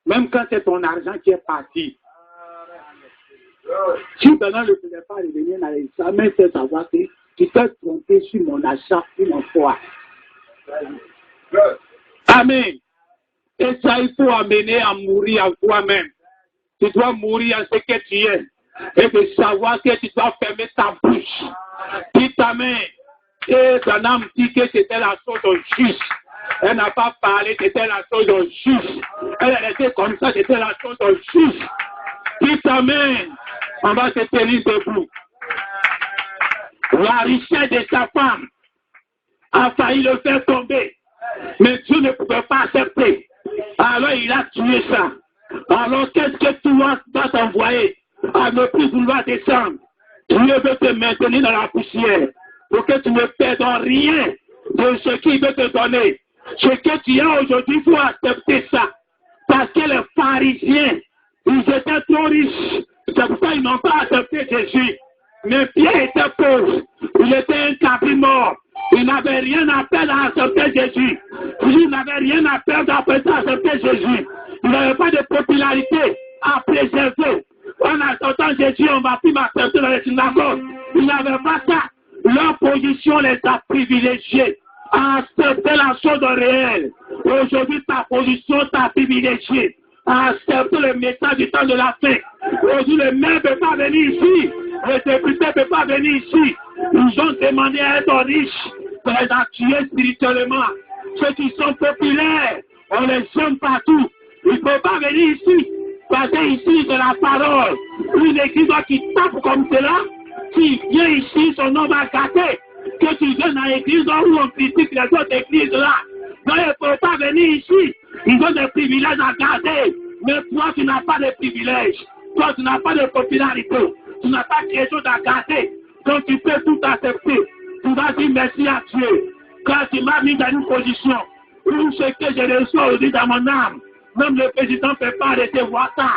même quand c'est ton argent qui est parti. Si pendant le faisait pas revenir, n'allait jamais fait savoir que tu t'es trompé sur mon achat, sur mon foi. Amen. Et ça, il faut amener à mourir à toi-même. Tu dois mourir à ce que tu es. Et de savoir que tu dois fermer ta bouche. Dis ta main. Et ton âme dit que c'était la chose juste. Elle n'a pas parlé, c'était la chose juste. Elle est restée comme ça, c'était la chose juste. Dis ta main. On va se tenir debout. La richesse de sa femme a failli le faire tomber. Mais Dieu ne pouvait pas accepter. Alors il a tué ça. Alors qu'est-ce que tu vas t'envoyer? à ne plus vouloir descendre. Dieu veut te maintenir dans la poussière pour que tu ne perdes rien de ce qu'il veut te donner. Ce que tu as aujourd'hui, il faut accepter ça. Parce que les pharisiens, ils étaient trop riches. C'est pour ça qu'ils n'ont pas accepté Jésus. Mais Pierre était pauvre. Il était un cabri mort. Il n'avait rien à perdre à accepter Jésus. Il n'avait rien à perdre à accepter Jésus. Il n'avait pas de popularité à préserver. En acceptant Jésus, on va plus m'accepter dans les synagogues. Il n'avait pas ça. Leur position les a privilégiés à accepter la chose réelle. Aujourd'hui, ta position t'a privilégié à accepter le message du temps de la fin. Aujourd'hui, le maire ne peut pas venir ici. Le député ne peut pas venir ici. Ils ont demandé à être riches pour les accueillir spirituellement. Ceux qui sont populaires, on les aime partout. Ils ne peuvent pas venir ici. Parce qu'ici, c'est la parole. Une église qui tape comme cela, qui vient ici, son nom va gâter. Que tu viennes à l'église où on critique les autres églises là. Donc, il ne faut pas venir ici. Ils ont des privilèges à garder. Mais toi, tu n'as pas de privilèges. Toi, tu n'as pas de popularité. Tu n'as pas quelque chose à garder. Donc, tu peux tout accepter. Tu vas dire merci à Dieu. Quand tu m'as mis dans une position où ce que je reçois aujourd'hui dans mon âme, même le président ne peut pas recevoir ça.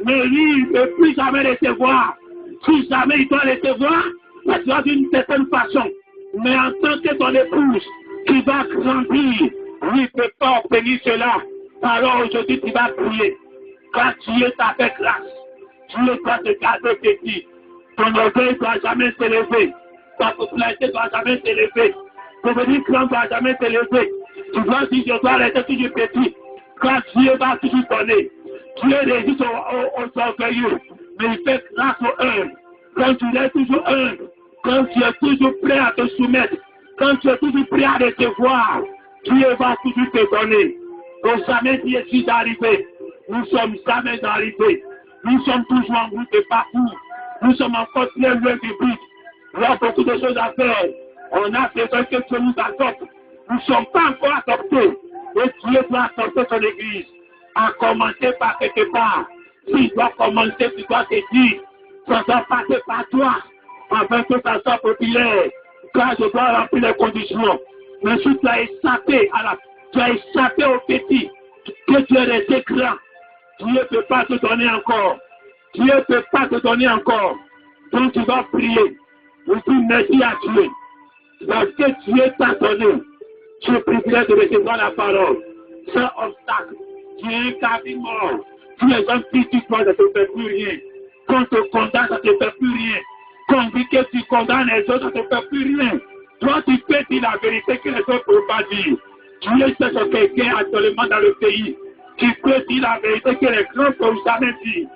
Mais lui, il ne peut plus jamais recevoir. Si jamais il doit recevoir, ça doit d'une certaine façon. Mais en tant que ton épouse, qui va grandir, lui ne peut pas obtenir cela. Alors aujourd'hui, tu vas prier. Quand Dieu t'a fait grâce, Dieu doit te garder petit. Ton orgueil ne doit jamais s'élever. Ta popularité ne doit jamais s'élever. Devenir grand ne doit jamais s'élever. Tu dois dire, je dois rester toujours petit. Quand Dieu va toujours donner, Dieu résiste aux orgueilleux, mais il fait grâce aux humbles. Quand tu es toujours humble, quand tu es toujours prêt à te soumettre, quand tu es toujours prêt à recevoir, Dieu va toujours te donner. Donc jamais Dieu est arrivé. Nous sommes jamais arrivés. Nous sommes toujours en route de parcours. Nous sommes encore très loin du but. Il y a beaucoup de choses à faire. On a besoin que Dieu nous adopte. Nous ne sommes pas encore adoptés. Et Dieu doit adopter son église. À commencer par quelque part. S'il doit commencer, tu dois te dire, ça doit passer par toi. Afin que ça soit populaire. Car je dois remplir les conditions. Mais si tu as échappé tu as échappé au petit, que tu es resté grand, Dieu ne peut pas te donner encore. Dieu ne peut pas te donner encore. Donc tu vas prier. Vous dites merci à Dieu. Parce que Dieu t'a donné. Tu es privilégié de recevoir la parole. Sans obstacle. Tu es un cabri mort. Si les gens critiquent toi, ça ne te fait plus rien. Quand on te condamne, ça ne te fait plus rien. Quand on dit que tu condamnes les autres, ça ne te fait plus rien. Toi, tu peux dire la vérité que les autres ne peuvent pas dire. Dieu sait ce quelqu'un actuellement dans le pays. Tu peux dire la vérité que les grands ne peuvent jamais dire.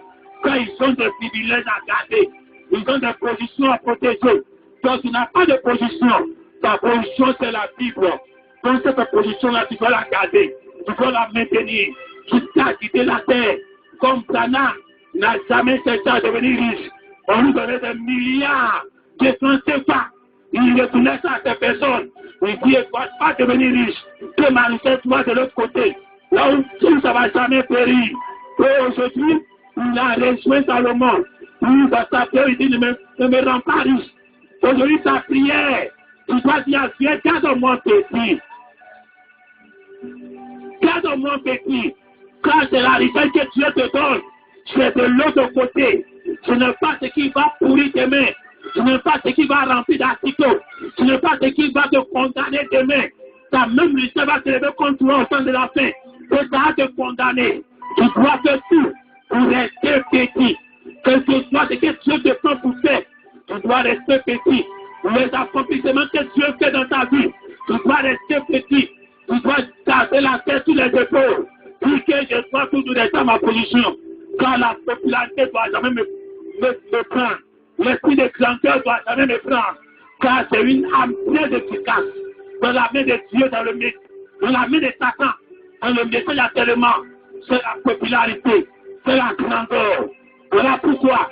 Quand ils ont des privilèges à garder, ils ont des positions à protéger. Donc, tu n'as pas de position. Ta position, c'est la Bible. Donc, cette position-là, tu dois la garder. Tu dois la maintenir. Jusqu'à quitter la terre. Comme Cana n'a jamais cherché à devenir riche. On lui donnait des milliards de francs CFA. Il retournait ça à ces personnes. Il dit, ne doit pas devenir riche. Que ma richesse soit de l'autre côté. Là où ça ne va jamais périr. Et aujourd'hui, il a rejoint Salomon. Lui, dans sa prière, il dit, ne me rends pas riche. Aujourd'hui, sa prière, tu dois dire à Dieu, garde-moi petit. Garde-moi petit. Quand c'est la richesse que Dieu te donne, c'est de l'autre côté. Ce n'est pas ce qui va pourrir demain. Ce n'est pas ce qui va remplir d'articles. Ce n'est pas ce qui va te condamner demain. Ta même richesse va se lever contre toi au temps de la fin. Et ça va te condamner. Tu dois faire tout pour rester petit. Que ce soit ce que Dieu te prend pour faire. Tu dois rester petit. Les accomplissements que Dieu fait dans ta vie, tu dois rester petit. Tu dois garder la tête sur les épaules. Puis que je dois toujours rester à ma position. Car la popularité ne doit jamais me prendre. L'esprit de grandeur ne doit jamais me prendre. Car c'est une âme très efficace. Dans la main de Dieu, dans la main de Satan, dans le message actuellement, c'est la popularité, c'est la grandeur. Voilà pourquoi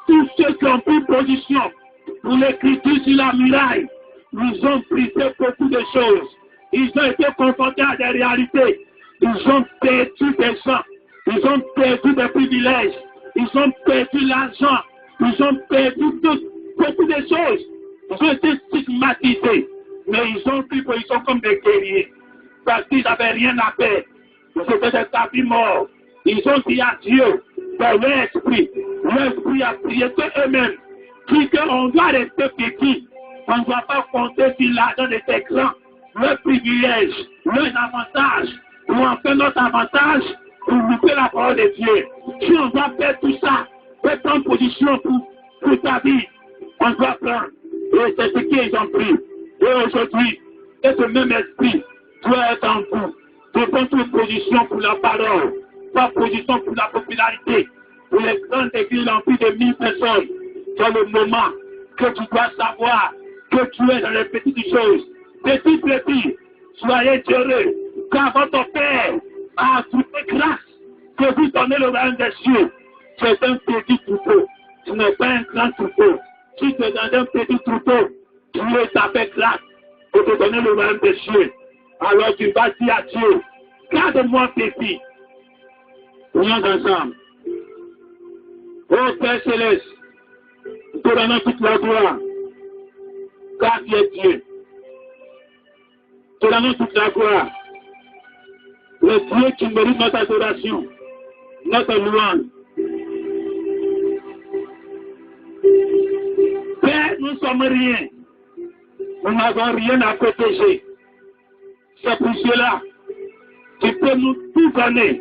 tous ceux qui ont pris position pour l'écriture sur la muraille, ils ont brisé beaucoup de choses. Ils ont été confrontés à des réalités. Ils ont perdu des gens. Ils ont perdu des privilèges. ils ont perdu l'argent, ils ont perdu beaucoup de choses. Ils ont été stigmatisés, mais ils ont pris position comme des guerriers, parce qu'ils n'avaient rien à faire. Ils étaient des tapis morts. Ils ont dit à Dieu, dans leur esprit a prié eux-mêmes, dit qu'on doit rester petit, on ne doit pas compter sur l'argent de tes grands, leur privilège, leur avantage, ou enfin notre avantage pour louper la parole de Dieu. Si on doit faire tout ça, pour prendre position pour ta vie, on doit prendre. Et c'est ce qu'ils ont pris. Et aujourd'hui, ce même esprit doit être en vous. De prendre position pour la parole, pas position pour la popularité, pour les grandes églises en plus de 1000 personnes. C'est le moment que tu dois savoir que tu es dans les petites choses. Petit, soyez heureux, car votre Père a trouvé grâce que vous donnez le royaume des cieux. C'est un petit troupeau, ce n'est pas un grand troupeau. Si tu es dans un petit troupeau, Dieu t'a fait grâce pour te donner le royaume des cieux. Alors tu vas dire à Dieu, garde-moi petit. Prions ensemble. Ô Père Céleste, nous te donnons toute la gloire, car tu es Dieu. Nous te donnons toute la gloire. Le Dieu qui mérite notre adoration, notre louange. Père, nous ne sommes rien. Nous n'avons rien à protéger. C'est pour cela que tu peux nous tout donner.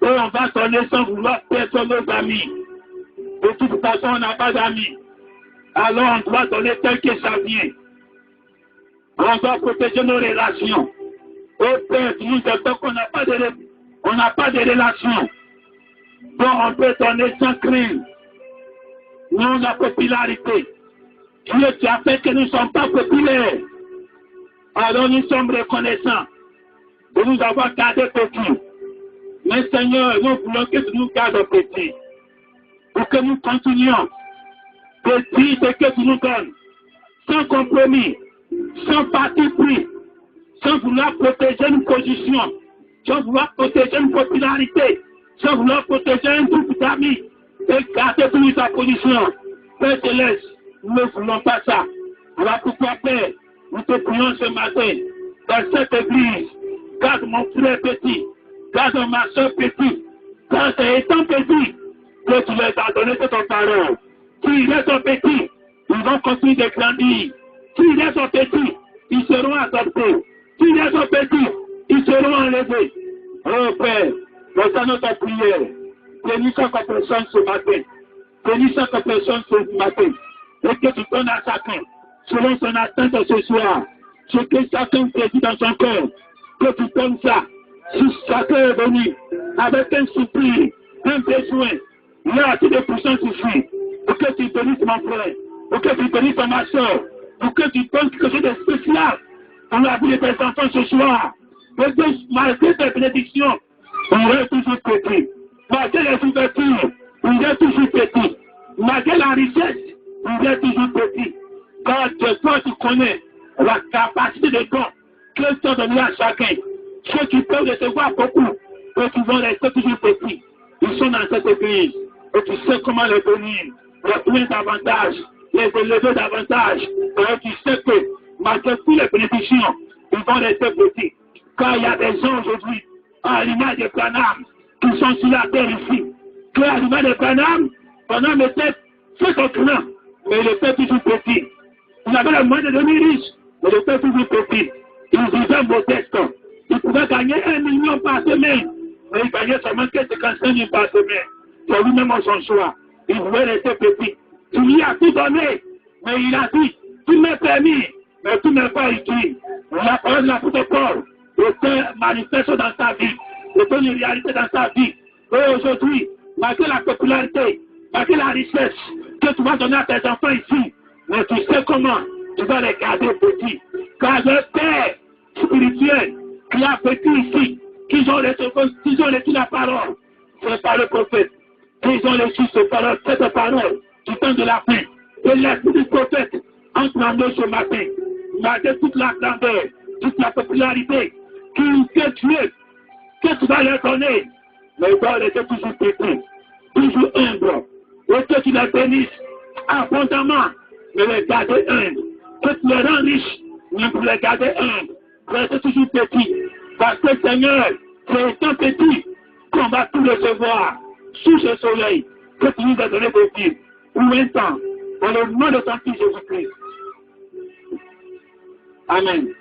Et on va donner sans vouloir perdre nos amis. De toute façon, on n'a pas d'amis. Alors on doit donner tel que ça vient. On doit protéger nos relations. Au Père, nous disons qu'on n'a pas de relations. Donc on peut donner sans crime. Non la popularité. Dieu, tu as fait que nous ne sommes pas populaires. Alors nous sommes reconnaissants de nous avoir gardé petits. Mais Seigneur, nous voulons que tu nous gardes petits. Pour que nous continuions de dire ce que tu nous donnes. Sans compromis, sans parti pris, sans vouloir protéger une position, sans vouloir protéger une popularité, sans vouloir protéger un groupe d'amis, et garder toujours sa position. Père Céleste, nous ne voulons pas ça. Alors pourquoi, Père, nous te prions ce matin, dans cette église, garde mon frère petit, garde ma soeur petit, garde étant petit, que tu leur as donné cette parole. S'ils restent petits, ils vont continuer de grandir. S'ils restent petits, ils seront adoptés. S'ils restent petits, ils seront enlevés. Oh Père, voici notre prière. Bénis chaque personne ce matin. Bénis chaque personne ce matin. Et que tu donnes à chacun, selon son attente ce soir, ce que chacun te dit dans son cœur, que tu donnes ça. Si chacun est venu avec un soupir, un besoin, là, tu de puissance suffit. Pour que tu bénisses mon frère, pour que tu bénisses ma soeur, pour que tu donnes quelque chose de spécial dans la vie de tes enfants ce soir. Parce que malgré tes bénédictions, on est toujours petit. Malgré les ouvertures, on est toujours petit. Malgré la richesse, on est toujours petit. Car toi, tu connais la capacité de don que tu as donné à chacun. Ceux qui peuvent recevoir beaucoup, eux qui vont rester toujours petits. Ils sont dans cette église. Et tu sais comment les bénir, les donner davantage, les élever davantage. Et tu sais que malgré toutes les bénédictions, ils vont rester petits. Car il y a des gens aujourd'hui, à l'image de Branham, qui sont sur la terre ici. Que à l'image de Branham était très grand, mais il était toujours petit. Il avait le moyen de devenir riche, mais il était toujours petit. Il vivait modeste. Il pouvait gagner 1 million par semaine, mais il gagnait seulement 55 000 par semaine. C'est lui-même son choix. Il voulait rester petit. Tu lui as tout donné, mais il a dit, tout m'est permis, mais tout n'est pas utile. La parole de l'apôtre Paul était manifeste dans sa vie, était une réalité dans sa vie. Et aujourd'hui, malgré la popularité, malgré la richesse que tu vas donner à tes enfants ici, mais tu sais comment tu vas les garder petits. Car le Père spirituel qui a petit ici, qu'ils ont reçu la parole, c'est par le prophète. Ils ont reçu cette parole du temps de la fin. Et l'esprit du prophète entre en nous ce matin. Malgré toute la grandeur, toute la popularité que tu vas leur donner, mais ils doivent rester toujours petits. toujours humble. Que tu les bénisses abondamment, mais les garder humbles. Que tu les rends riches, mais pour les garder humbles. Restez toujours petit. Parce que Seigneur, c'est étant petit qu'on va tout recevoir sous ce soleil que tu nous as donné de vivre. Pour un temps, dans le nom de ton Fils Jésus-Christ. Amen.